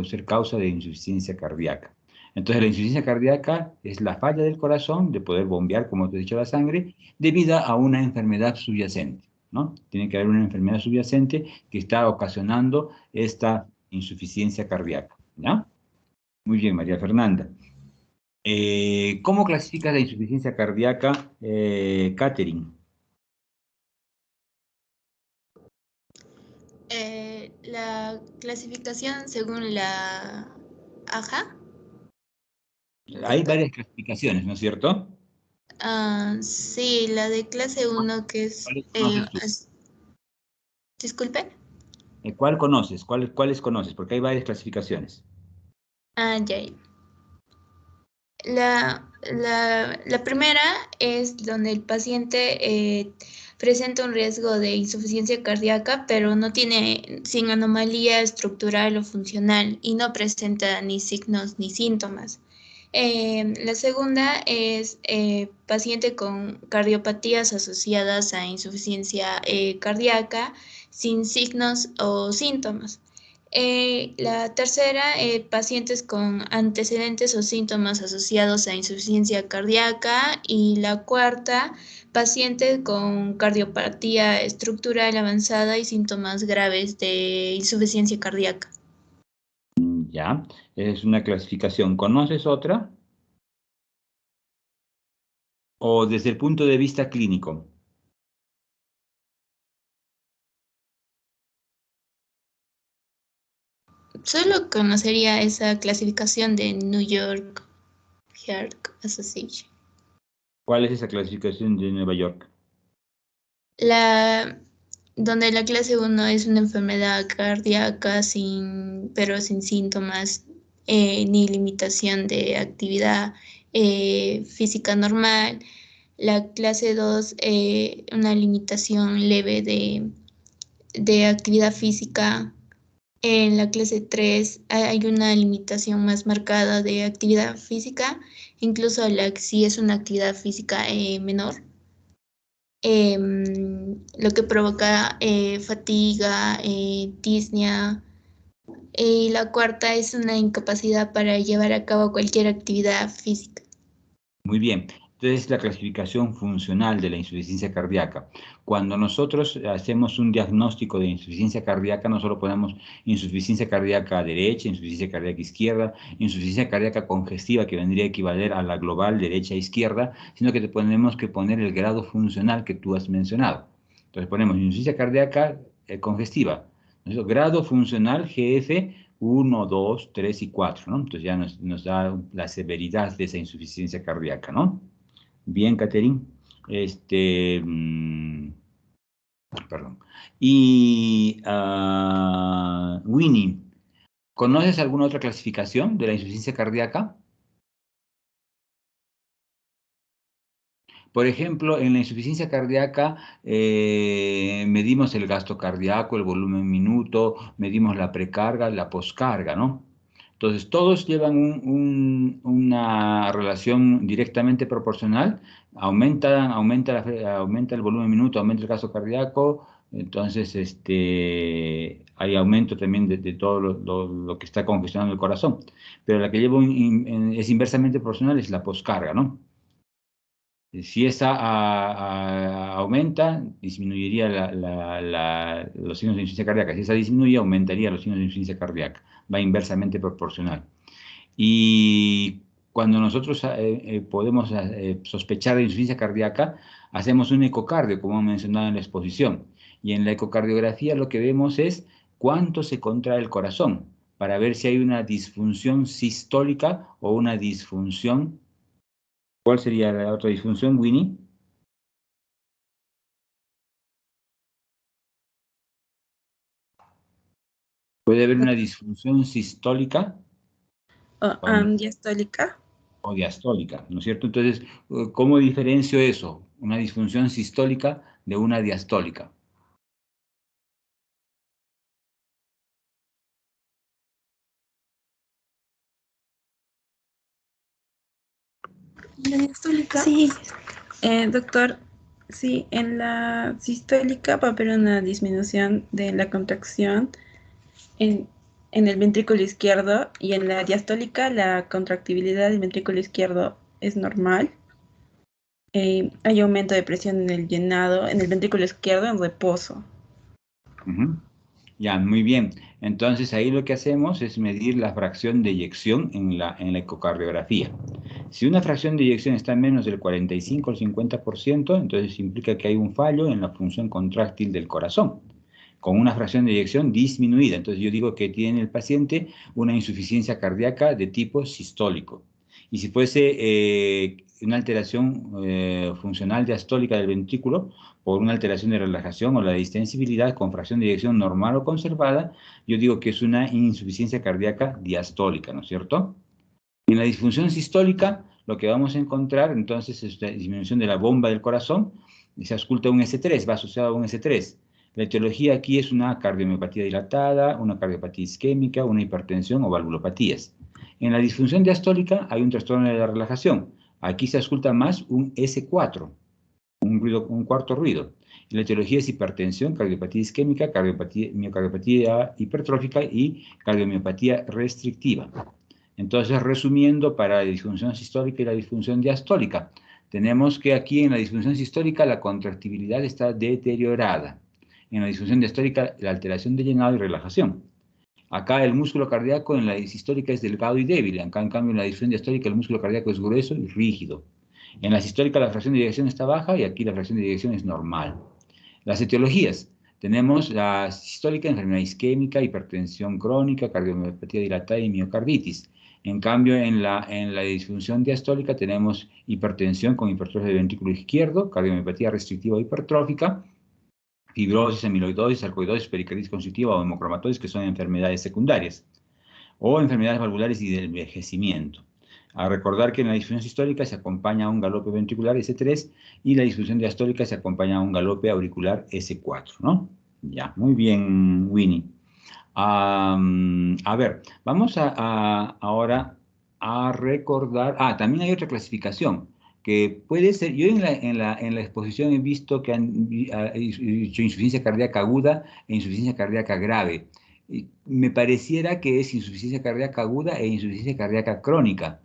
ser causa de insuficiencia cardíaca. Entonces, la insuficiencia cardíaca es la falla del corazón de poder bombear, como te he dicho, la sangre, debido a una enfermedad subyacente, ¿no? Tiene que haber una enfermedad subyacente que está ocasionando esta insuficiencia cardíaca, ¿ya? Muy bien, María Fernanda. ¿Cómo clasificas la insuficiencia cardíaca, Catherine? La clasificación según la AJA, Hay doctor. varias clasificaciones, ¿no es cierto? Sí, la de clase 1 que es... ¿Cuáles conoces tú? Disculpen. ¿Cuál conoces? ¿Cuáles conoces? Porque hay varias clasificaciones. Ya. La primera es donde el paciente presenta un riesgo de insuficiencia cardíaca, pero no tiene, sin anomalía estructural o funcional y no presenta ni signos ni síntomas. La segunda es paciente con cardiopatías asociadas a insuficiencia cardíaca sin signos o síntomas. La tercera, pacientes con antecedentes o síntomas asociados a insuficiencia cardíaca. Y la cuarta, paciente con cardiopatía estructural avanzada y síntomas graves de insuficiencia cardíaca. Ya, es una clasificación. ¿Conoces otra? ¿O desde el punto de vista clínico? Solo conocería esa clasificación de New York Heart Association. ¿Cuál es esa clasificación de Nueva York? Donde la clase 1 es una enfermedad cardíaca pero sin síntomas ni limitación de actividad física normal. La clase 2, una limitación leve de actividad física. En la clase 3 hay una limitación más marcada de actividad física, incluso si es una actividad física menor, lo que provoca fatiga, disnea. Y la cuarta es una incapacidad para llevar a cabo cualquier actividad física. Muy bien. Entonces, la clasificación funcional de la insuficiencia cardíaca. Cuando nosotros hacemos un diagnóstico de insuficiencia cardíaca, no solo ponemos insuficiencia cardíaca derecha, insuficiencia cardíaca izquierda, insuficiencia cardíaca congestiva, que vendría a equivaler a la global derecha-izquierda, sino que tenemos que poner el grado funcional que tú has mencionado. Entonces, ponemos insuficiencia cardíaca congestiva. Entonces, grado funcional GF 1, 2, 3 y 4, ¿no? Entonces ya nos da la severidad de esa insuficiencia cardíaca, ¿no? Bien, Catherine. Este, mm, perdón. Y Winnie, ¿conoces alguna otra clasificación de la insuficiencia cardíaca? Por ejemplo, en la insuficiencia cardíaca medimos el gasto cardíaco, el volumen minuto, medimos la precarga, la poscarga, ¿no? Entonces, todos llevan una relación directamente proporcional. Aumenta el volumen minuto, aumenta el gasto cardíaco. Entonces, hay aumento también de todo lo que está congestionando el corazón. Pero la que es inversamente proporcional es la poscarga, ¿no? Si esa aumenta, disminuiría los signos de insuficiencia cardíaca. Si esa disminuye, aumentaría los signos de insuficiencia cardíaca. Va inversamente proporcional. Y cuando nosotros podemos sospechar de insuficiencia cardíaca, hacemos un ecocardio, como he mencionado en la exposición. Y en la ecocardiografía lo que vemos es cuánto se contrae el corazón, para ver si hay una disfunción sistólica o una disfunción. ¿Cuál sería la otra disfunción, Winnie? Puede haber una disfunción sistólica. diastólica. O diastólica, ¿no es cierto? Entonces, ¿cómo diferencio eso? Una disfunción sistólica de una diastólica. ¿La diastólica? Sí, doctor, sí, en la sistólica va a haber una disminución de la contracción en el ventrículo izquierdo, y en la diastólica la contractibilidad del ventrículo izquierdo es normal. Hay aumento de presión en el llenado, en el ventrículo izquierdo en reposo. Ya, muy bien. Entonces ahí lo que hacemos es medir la fracción de eyección en la ecocardiografía. Si una fracción de eyección está en menos del 45 al 50%, entonces implica que hay un fallo en la función contráctil del corazón, con una fracción de eyección disminuida. Entonces yo digo que tiene el paciente una insuficiencia cardíaca de tipo sistólico. Y si fuese una alteración funcional diastólica del ventrículo, por una alteración de relajación o la distensibilidad con fracción de eyección normal o conservada, yo digo que es una insuficiencia cardíaca diastólica, ¿no es cierto? En la disfunción sistólica, lo que vamos a encontrar entonces es la disminución de la bomba del corazón, y se ausculta un S3, va asociado a un S3. La etiología aquí es una cardiomiopatía dilatada, una cardiopatía isquémica, una hipertensión o valvulopatías. En la disfunción diastólica hay un trastorno de la relajación. Aquí se ausculta más un S4, un cuarto ruido. La etiología es hipertensión, cardiopatía isquémica, miocardiopatía hipertrófica y cardiomiopatía restrictiva. Entonces, resumiendo, para la disfunción sistólica y la disfunción diastólica, tenemos que aquí en la disfunción sistólica la contractibilidad está deteriorada. En la disfunción diastólica, la alteración de llenado y relajación. Acá el músculo cardíaco en la sistólica es delgado y débil. Acá, en cambio, en la disfunción diastólica el músculo cardíaco es grueso y rígido. En la sistólica la fracción de eyección está baja y aquí la fracción de eyección es normal. Las etiologías. Tenemos la sistólica, enfermedad isquémica, hipertensión crónica, cardiomiopatía dilatada y miocarditis. En cambio, en la disfunción diastólica tenemos hipertensión con hipertrofia del ventrículo izquierdo, cardiomiopatía restrictiva o hipertrófica, fibrosis, amiloidosis, sarcoidosis, pericarditis constitutiva o hemocromatosis, que son enfermedades secundarias, o enfermedades valvulares y del envejecimiento. A recordar que en la disfunción sistólica se acompaña a un galope ventricular S3 y la disfunción diastólica se acompaña a un galope auricular S4, ¿no? Ya, muy bien, Winnie. A ver, vamos ahora a recordar. También hay otra clasificación que puede ser. Yo en la exposición he visto que han hecho insuficiencia cardíaca aguda e insuficiencia cardíaca grave. Me pareciera que es insuficiencia cardíaca aguda e insuficiencia cardíaca crónica.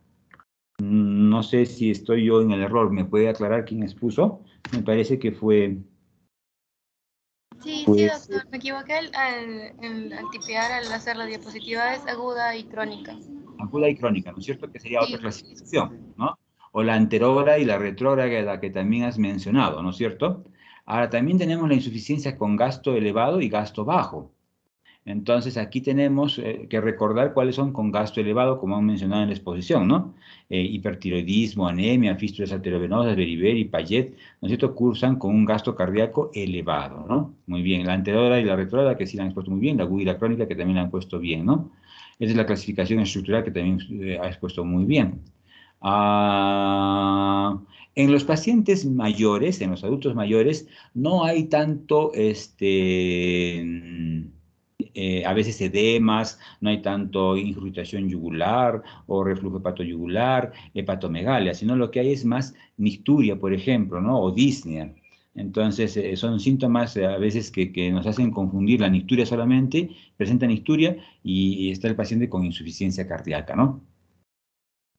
No sé si estoy yo en el error. ¿Me puede aclarar quién expuso? Me parece que fue... Sí, doctor, me equivoqué al tipear, al hacer la diapositiva, es aguda y crónica. Aguda y crónica, ¿no es cierto? Que sería otra clasificación, ¿no? O la anterógrada y la retrógrada que también has mencionado, ¿no es cierto? Ahora, también tenemos la insuficiencia con gasto elevado y gasto bajo. Entonces, aquí tenemos que recordar cuáles son con gasto elevado, como han mencionado en la exposición, ¿no? Hipertiroidismo, anemia, fístulas arteriovenosas, beriberi, Payet, ¿no es cierto? Cursan con un gasto cardíaco elevado, ¿no? Muy bien. La anterógrada y la retrógrada, que sí la han expuesto muy bien, la aguda y la crónica, que también la han puesto bien, ¿no? Esa es la clasificación estructural que también ha expuesto muy bien. En los pacientes mayores, en los adultos mayores, no hay tanto, a veces edemas, no hay tanto ingurgitación yugular o reflujo hepatoyugular, hepatomegalia, sino lo que hay es más nicturia, por ejemplo, ¿no? O disnea. Entonces, son síntomas a veces que nos hacen confundir la nicturia solamente, presenta nicturia y está el paciente con insuficiencia cardíaca, ¿no?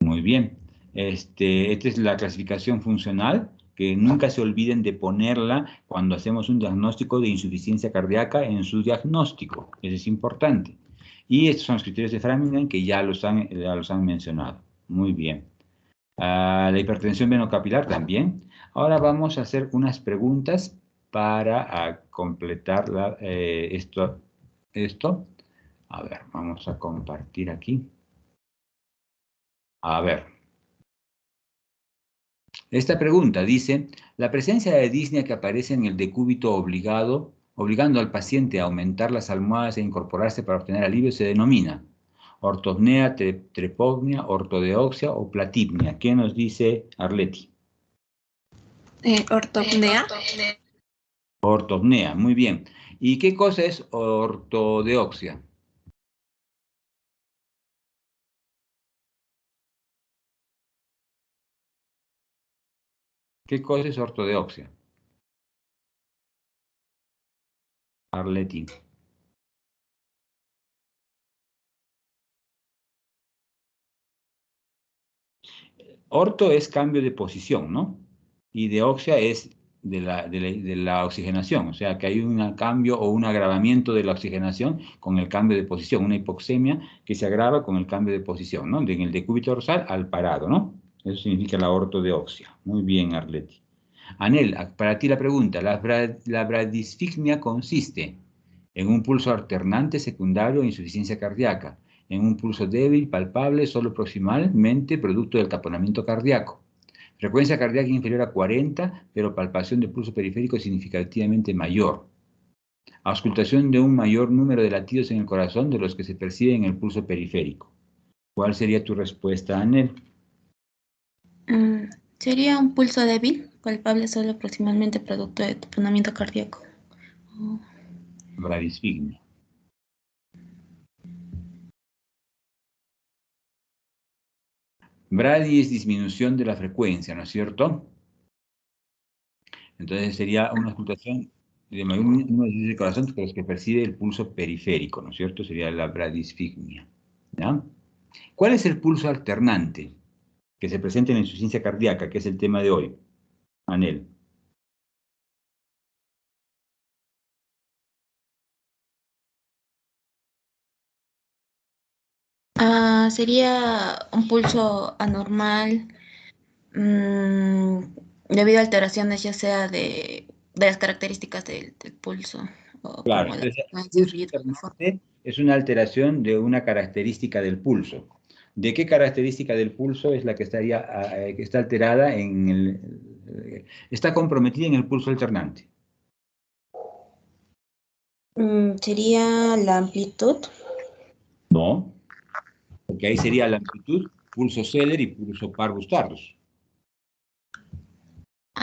Muy bien. Esta es la clasificación funcional, que nunca se olviden de ponerla cuando hacemos un diagnóstico de insuficiencia cardíaca en su diagnóstico. Eso es importante. Y estos son los criterios de Framingham que ya los han mencionado. Muy bien. La hipertensión venocapilar también. Ahora vamos a hacer unas preguntas para completar esto. A ver, vamos a compartir aquí. A ver. Esta pregunta dice, la presencia de disnea que aparece en el decúbito obligando al paciente a aumentar las almohadas e incorporarse para obtener alivio se denomina Ortopnea, trepognia, ortodeoxia o platipnia. ¿Qué nos dice Arleti? Ortopnea. Ortopnea, muy bien. ¿Y qué cosa es ortodeoxia? ¿Qué cosa es ortodeoxia? Arleti. Orto es cambio de posición, ¿no? Y deoxia es de la oxigenación, o sea que hay un cambio o un agravamiento de la oxigenación con el cambio de posición, una hipoxemia que se agrava con el cambio de posición, ¿no? En el decúbito dorsal al parado, ¿no? Eso significa la ortodeoxia. Muy bien, Arleti. Anel, para ti la pregunta, la bradisfigmia consiste en un pulso alternante secundario a insuficiencia cardíaca, en un pulso débil, palpable, solo proximalmente, producto del taponamiento cardíaco. Frecuencia cardíaca inferior a 40, pero palpación de pulso periférico significativamente mayor. Auscultación de un mayor número de latidos en el corazón de los que se percibe en el pulso periférico. ¿Cuál sería tu respuesta, Anel? Sería un pulso débil, palpable solo proximalmente producto de taponamiento cardíaco. Bradisfigmia. Brady es disminución de la frecuencia, ¿no es cierto? Entonces sería una auscultación de mayor número de latidos del corazón que los que percibe el pulso periférico, ¿no es cierto? Sería la bradisfigmia. ¿Ya? ¿Cuál es el pulso alternante que se presenta en la insuficiencia cardíaca, que es el tema de hoy? Anel. Sería un pulso anormal debido a alteraciones ya sea de las características del pulso o Claro, como la entonces el frecuencia, pulso ritmo, forma. alternante es una alteración de una característica del pulso. ¿De qué característica del pulso es la que que está alterada está comprometida en el pulso alternante? Sería la amplitud. No, porque ahí sería la amplitud, pulso Zeller y pulso Parvus Tardus.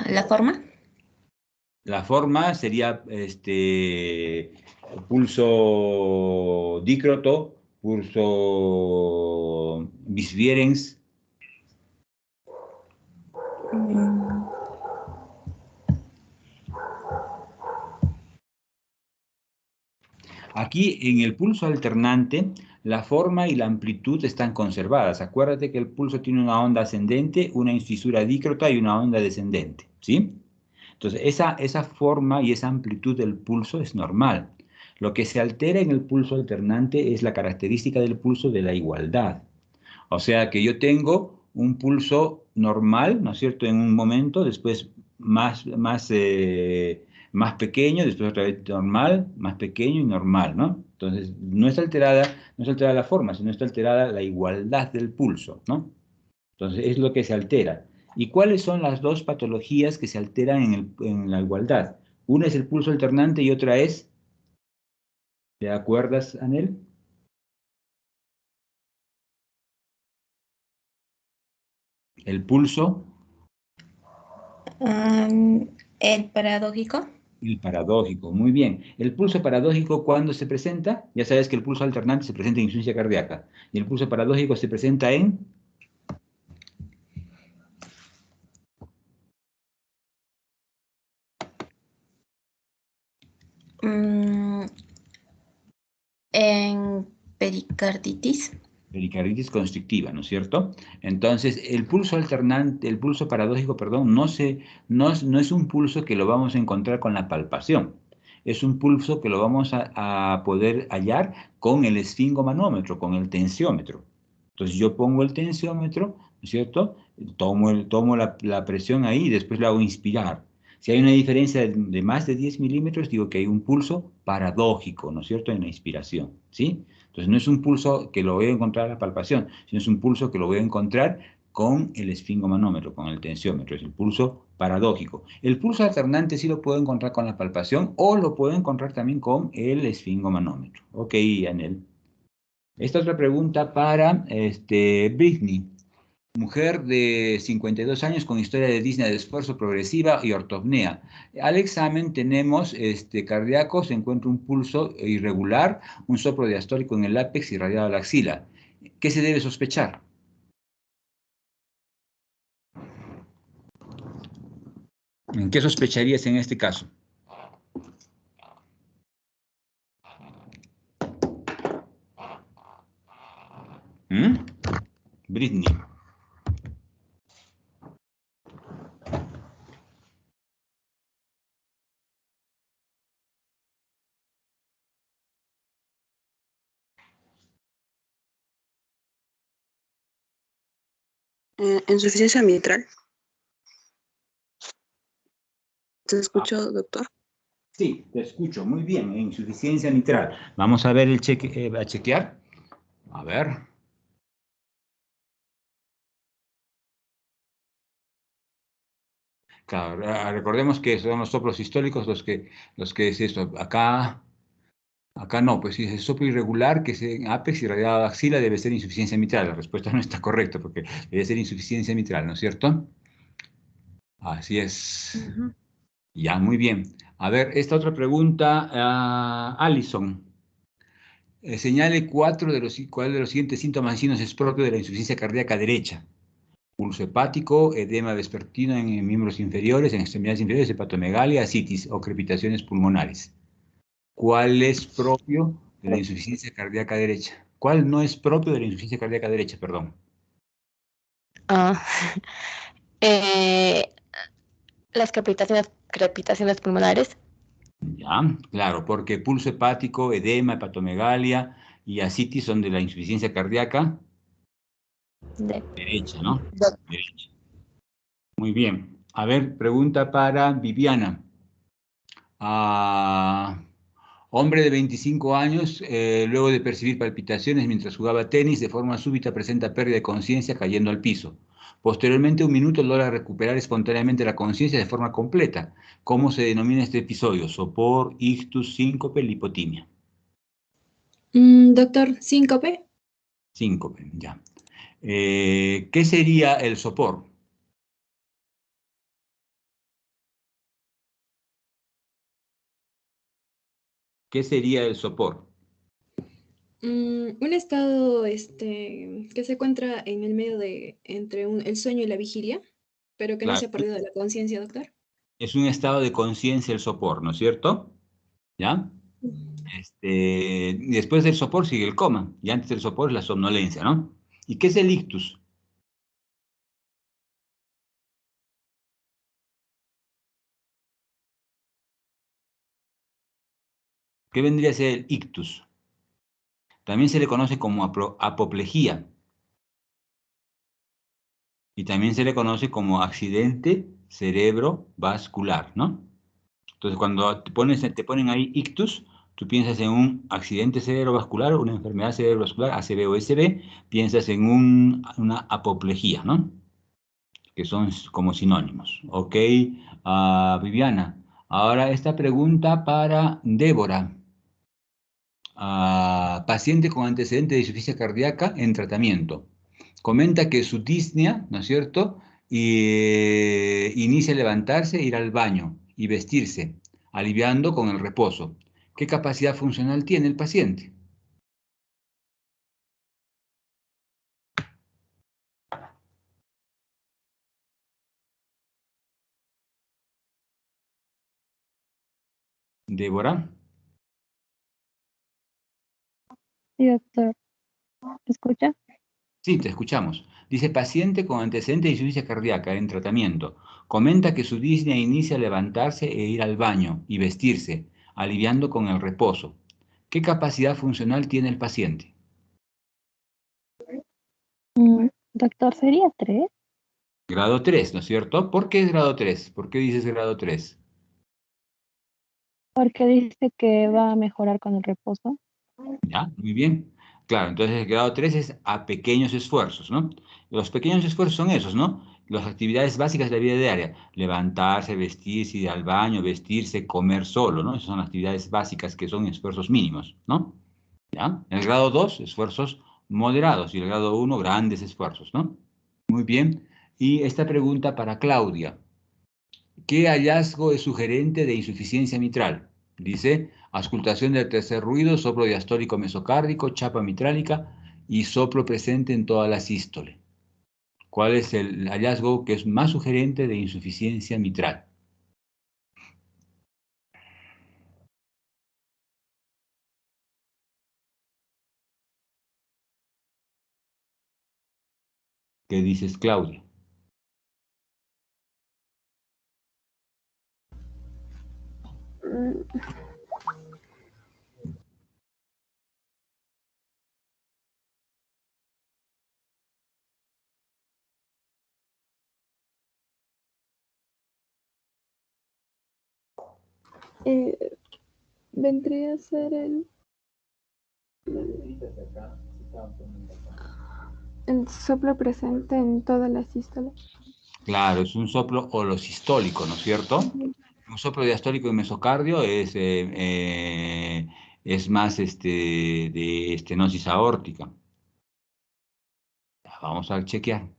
La forma. La forma sería pulso dícroto, pulso bisvierens. Aquí en el pulso alternante, la forma y la amplitud están conservadas. Acuérdate que el pulso tiene una onda ascendente, una fisura dícrota y una onda descendente, ¿sí? Entonces, esa forma y esa amplitud del pulso es normal. Lo que se altera en el pulso alternante es la característica del pulso de la igualdad. O sea que yo tengo un pulso normal, ¿no es cierto?, en un momento, después más pequeño, después otra vez normal, más pequeño y normal, ¿no? Entonces, no está alterada la forma, sino está alterada la igualdad del pulso, ¿no? Entonces, es lo que se altera. ¿Y cuáles son las dos patologías que se alteran en la igualdad? Una es el pulso alternante y otra es, ¿te acuerdas, Anel? El pulso. El paradójico. El paradójico, muy bien. El pulso paradójico, ¿cuándo se presenta? Ya sabes que el pulso alternante se presenta en insuficiencia cardíaca. Y el pulso paradójico se presenta en... En pericarditis. Pericarditis constrictiva, ¿no es cierto? Entonces, el pulso alternante, el pulso paradójico, perdón, no es un pulso que lo vamos a encontrar con la palpación. Es un pulso que lo vamos a poder hallar con el esfingomanómetro, con el tensiómetro. Entonces, yo pongo el tensiómetro, ¿no es cierto? Tomo la presión ahí y después lo hago inspirar. Si hay una diferencia de más de 10 milímetros, digo que hay un pulso paradójico, ¿no es cierto?, en la inspiración, ¿sí? Entonces no es un pulso que lo voy a encontrar a la palpación, sino es un pulso que lo voy a encontrar con el esfingomanómetro, con el tensiómetro, es el pulso paradójico. El pulso alternante sí lo puedo encontrar con la palpación o lo puedo encontrar también con el esfingomanómetro. Ok, Anel. Esta otra pregunta para Britney. Mujer de 52 años con historia de disnea de esfuerzo progresiva y ortopnea. Al examen tenemos cardíaco, se encuentra un pulso irregular, un soplo diastólico en el ápex irradiado a la axila. ¿Qué se debe sospechar? ¿En qué sospecharías en este caso? Britney. Insuficiencia mitral. ¿Se escuchó, doctor? Sí, te escucho, muy bien, insuficiencia mitral. Vamos a ver a chequear. A ver. Claro, recordemos que son los soplos sistólicos los que es esto. Acá no, pues si es soplo irregular, que es en ápex irradiado a la axila, debe ser insuficiencia mitral. La respuesta no está correcta porque debe ser insuficiencia mitral, ¿no es cierto? Así es. Ya, muy bien. A ver, esta otra pregunta, Alison. Señale cuál de los siguientes síntomas y signos es propio de la insuficiencia cardíaca derecha. Pulso hepático, edema vespertino en miembros inferiores, en extremidades inferiores, hepatomegalia, ascitis o crepitaciones pulmonares. ¿Cuál es propio de la insuficiencia cardíaca derecha? ¿Cuál no es propio de la insuficiencia cardíaca derecha, perdón? Las crepitaciones pulmonares. Ya, claro, porque pulso hepático, edema, hepatomegalia y ascitis son de la insuficiencia cardíaca derecha, ¿no? Derecha. Muy bien. A ver, pregunta para Viviana. Hombre de 25 años, luego de percibir palpitaciones mientras jugaba tenis, de forma súbita presenta pérdida de conciencia cayendo al piso. Posteriormente, un minuto logra recuperar espontáneamente la conciencia de forma completa. ¿Cómo se denomina este episodio? Sopor, ictus, síncope, lipotimia. Doctor, síncope. Síncope, ya. ¿Qué sería el sopor? ¿Qué sería el sopor? Un estado que se encuentra en el medio entre el sueño y la vigilia, pero que no Claro, se ha perdido la conciencia, doctor. es un estado de conciencia el sopor, ¿no es cierto? ¿Ya? Después del sopor sigue el coma, y antes del sopor es la somnolencia, ¿no? ¿Y qué es el ictus? ¿Qué vendría a ser el ictus? También se le conoce como apoplejía. Y también se le conoce como accidente cerebrovascular, ¿no? Entonces, cuando te ponen ahí ictus, tú piensas en un accidente cerebrovascular, una enfermedad cerebrovascular, ACV o SB, piensas en una apoplejía, ¿no? Que son como sinónimos. Ok, Viviana. Ahora esta pregunta para Débora. Paciente con antecedente de insuficiencia cardíaca en tratamiento. Comenta que su disnea, ¿no es cierto? Inicia a levantarse, ir al baño y vestirse, aliviando con el reposo. ¿Qué capacidad funcional tiene el paciente? Débora. Sí, doctor. ¿Me escucha? Sí, te escuchamos. Dice, paciente con antecedente de insuficiencia cardíaca en tratamiento. Comenta que su disnea inicia a levantarse e ir al baño y vestirse, aliviando con el reposo. ¿Qué capacidad funcional tiene el paciente? Doctor, ¿sería 3? Grado 3, ¿no es cierto? ¿Por qué es grado 3? ¿Por qué dices grado 3? Porque dice que va a mejorar con el reposo. Ya, muy bien. Claro, entonces el grado 3 es a pequeños esfuerzos, ¿no? Los pequeños esfuerzos son esos, ¿no? Las actividades básicas de la vida diaria. Levantarse, vestirse, ir al baño, vestirse, comer solo, ¿no? Esas son actividades básicas que son esfuerzos mínimos, ¿no? ¿Ya? El grado 2, esfuerzos moderados, y el grado 1, grandes esfuerzos, ¿no? Muy bien. Y esta pregunta para Claudia. ¿Qué hallazgo es sugerente de insuficiencia mitral? Dice, auscultación del tercer ruido, soplo diastólico mesocárdico, chapa mitrálica y soplo presente en toda la sístole. ¿Cuál es el hallazgo que es más sugerente de insuficiencia mitral? ¿Qué dices, Claudia? Vendría a ser el soplo presente en toda la sístole. Claro, es un soplo holosistólico, ¿no es cierto? Un soplo diastólico en mesocardio es más de estenosis aórtica. Vamos a chequear.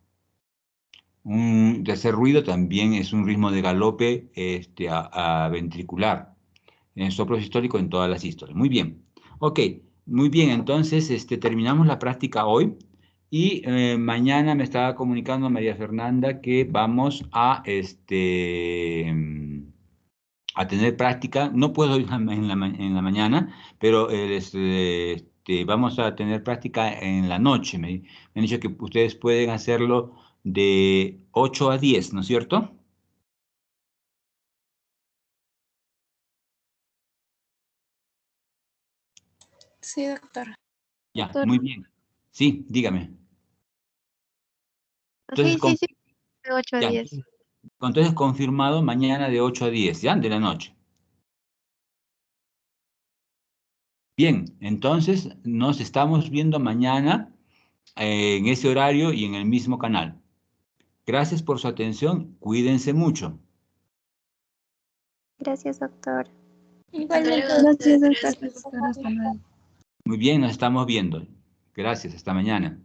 Un tercer ruido también es un ritmo de galope a ventricular. En soplo sistólico en todas las sístoles. Muy bien. Ok, muy bien. Entonces terminamos la práctica hoy. Y mañana me estaba comunicando María Fernanda que vamos a tener práctica. No puedo ir en la mañana, pero vamos a tener práctica en la noche. Me han dicho que ustedes pueden hacerlo de 8 a 10, ¿no es cierto? Sí, doctor. Ya, Doctor. muy bien. Sí, dígame. Entonces, Sí, de 8 a ya, 10. entonces confirmado mañana de 8 a 10, ¿ya? De la noche. Bien, entonces nos estamos viendo mañana en ese horario y en el mismo canal. Gracias por su atención, cuídense mucho. Gracias, doctor. Igualmente, Gracias, doctor. gracias. Muy bien, nos estamos viendo. Gracias, hasta mañana.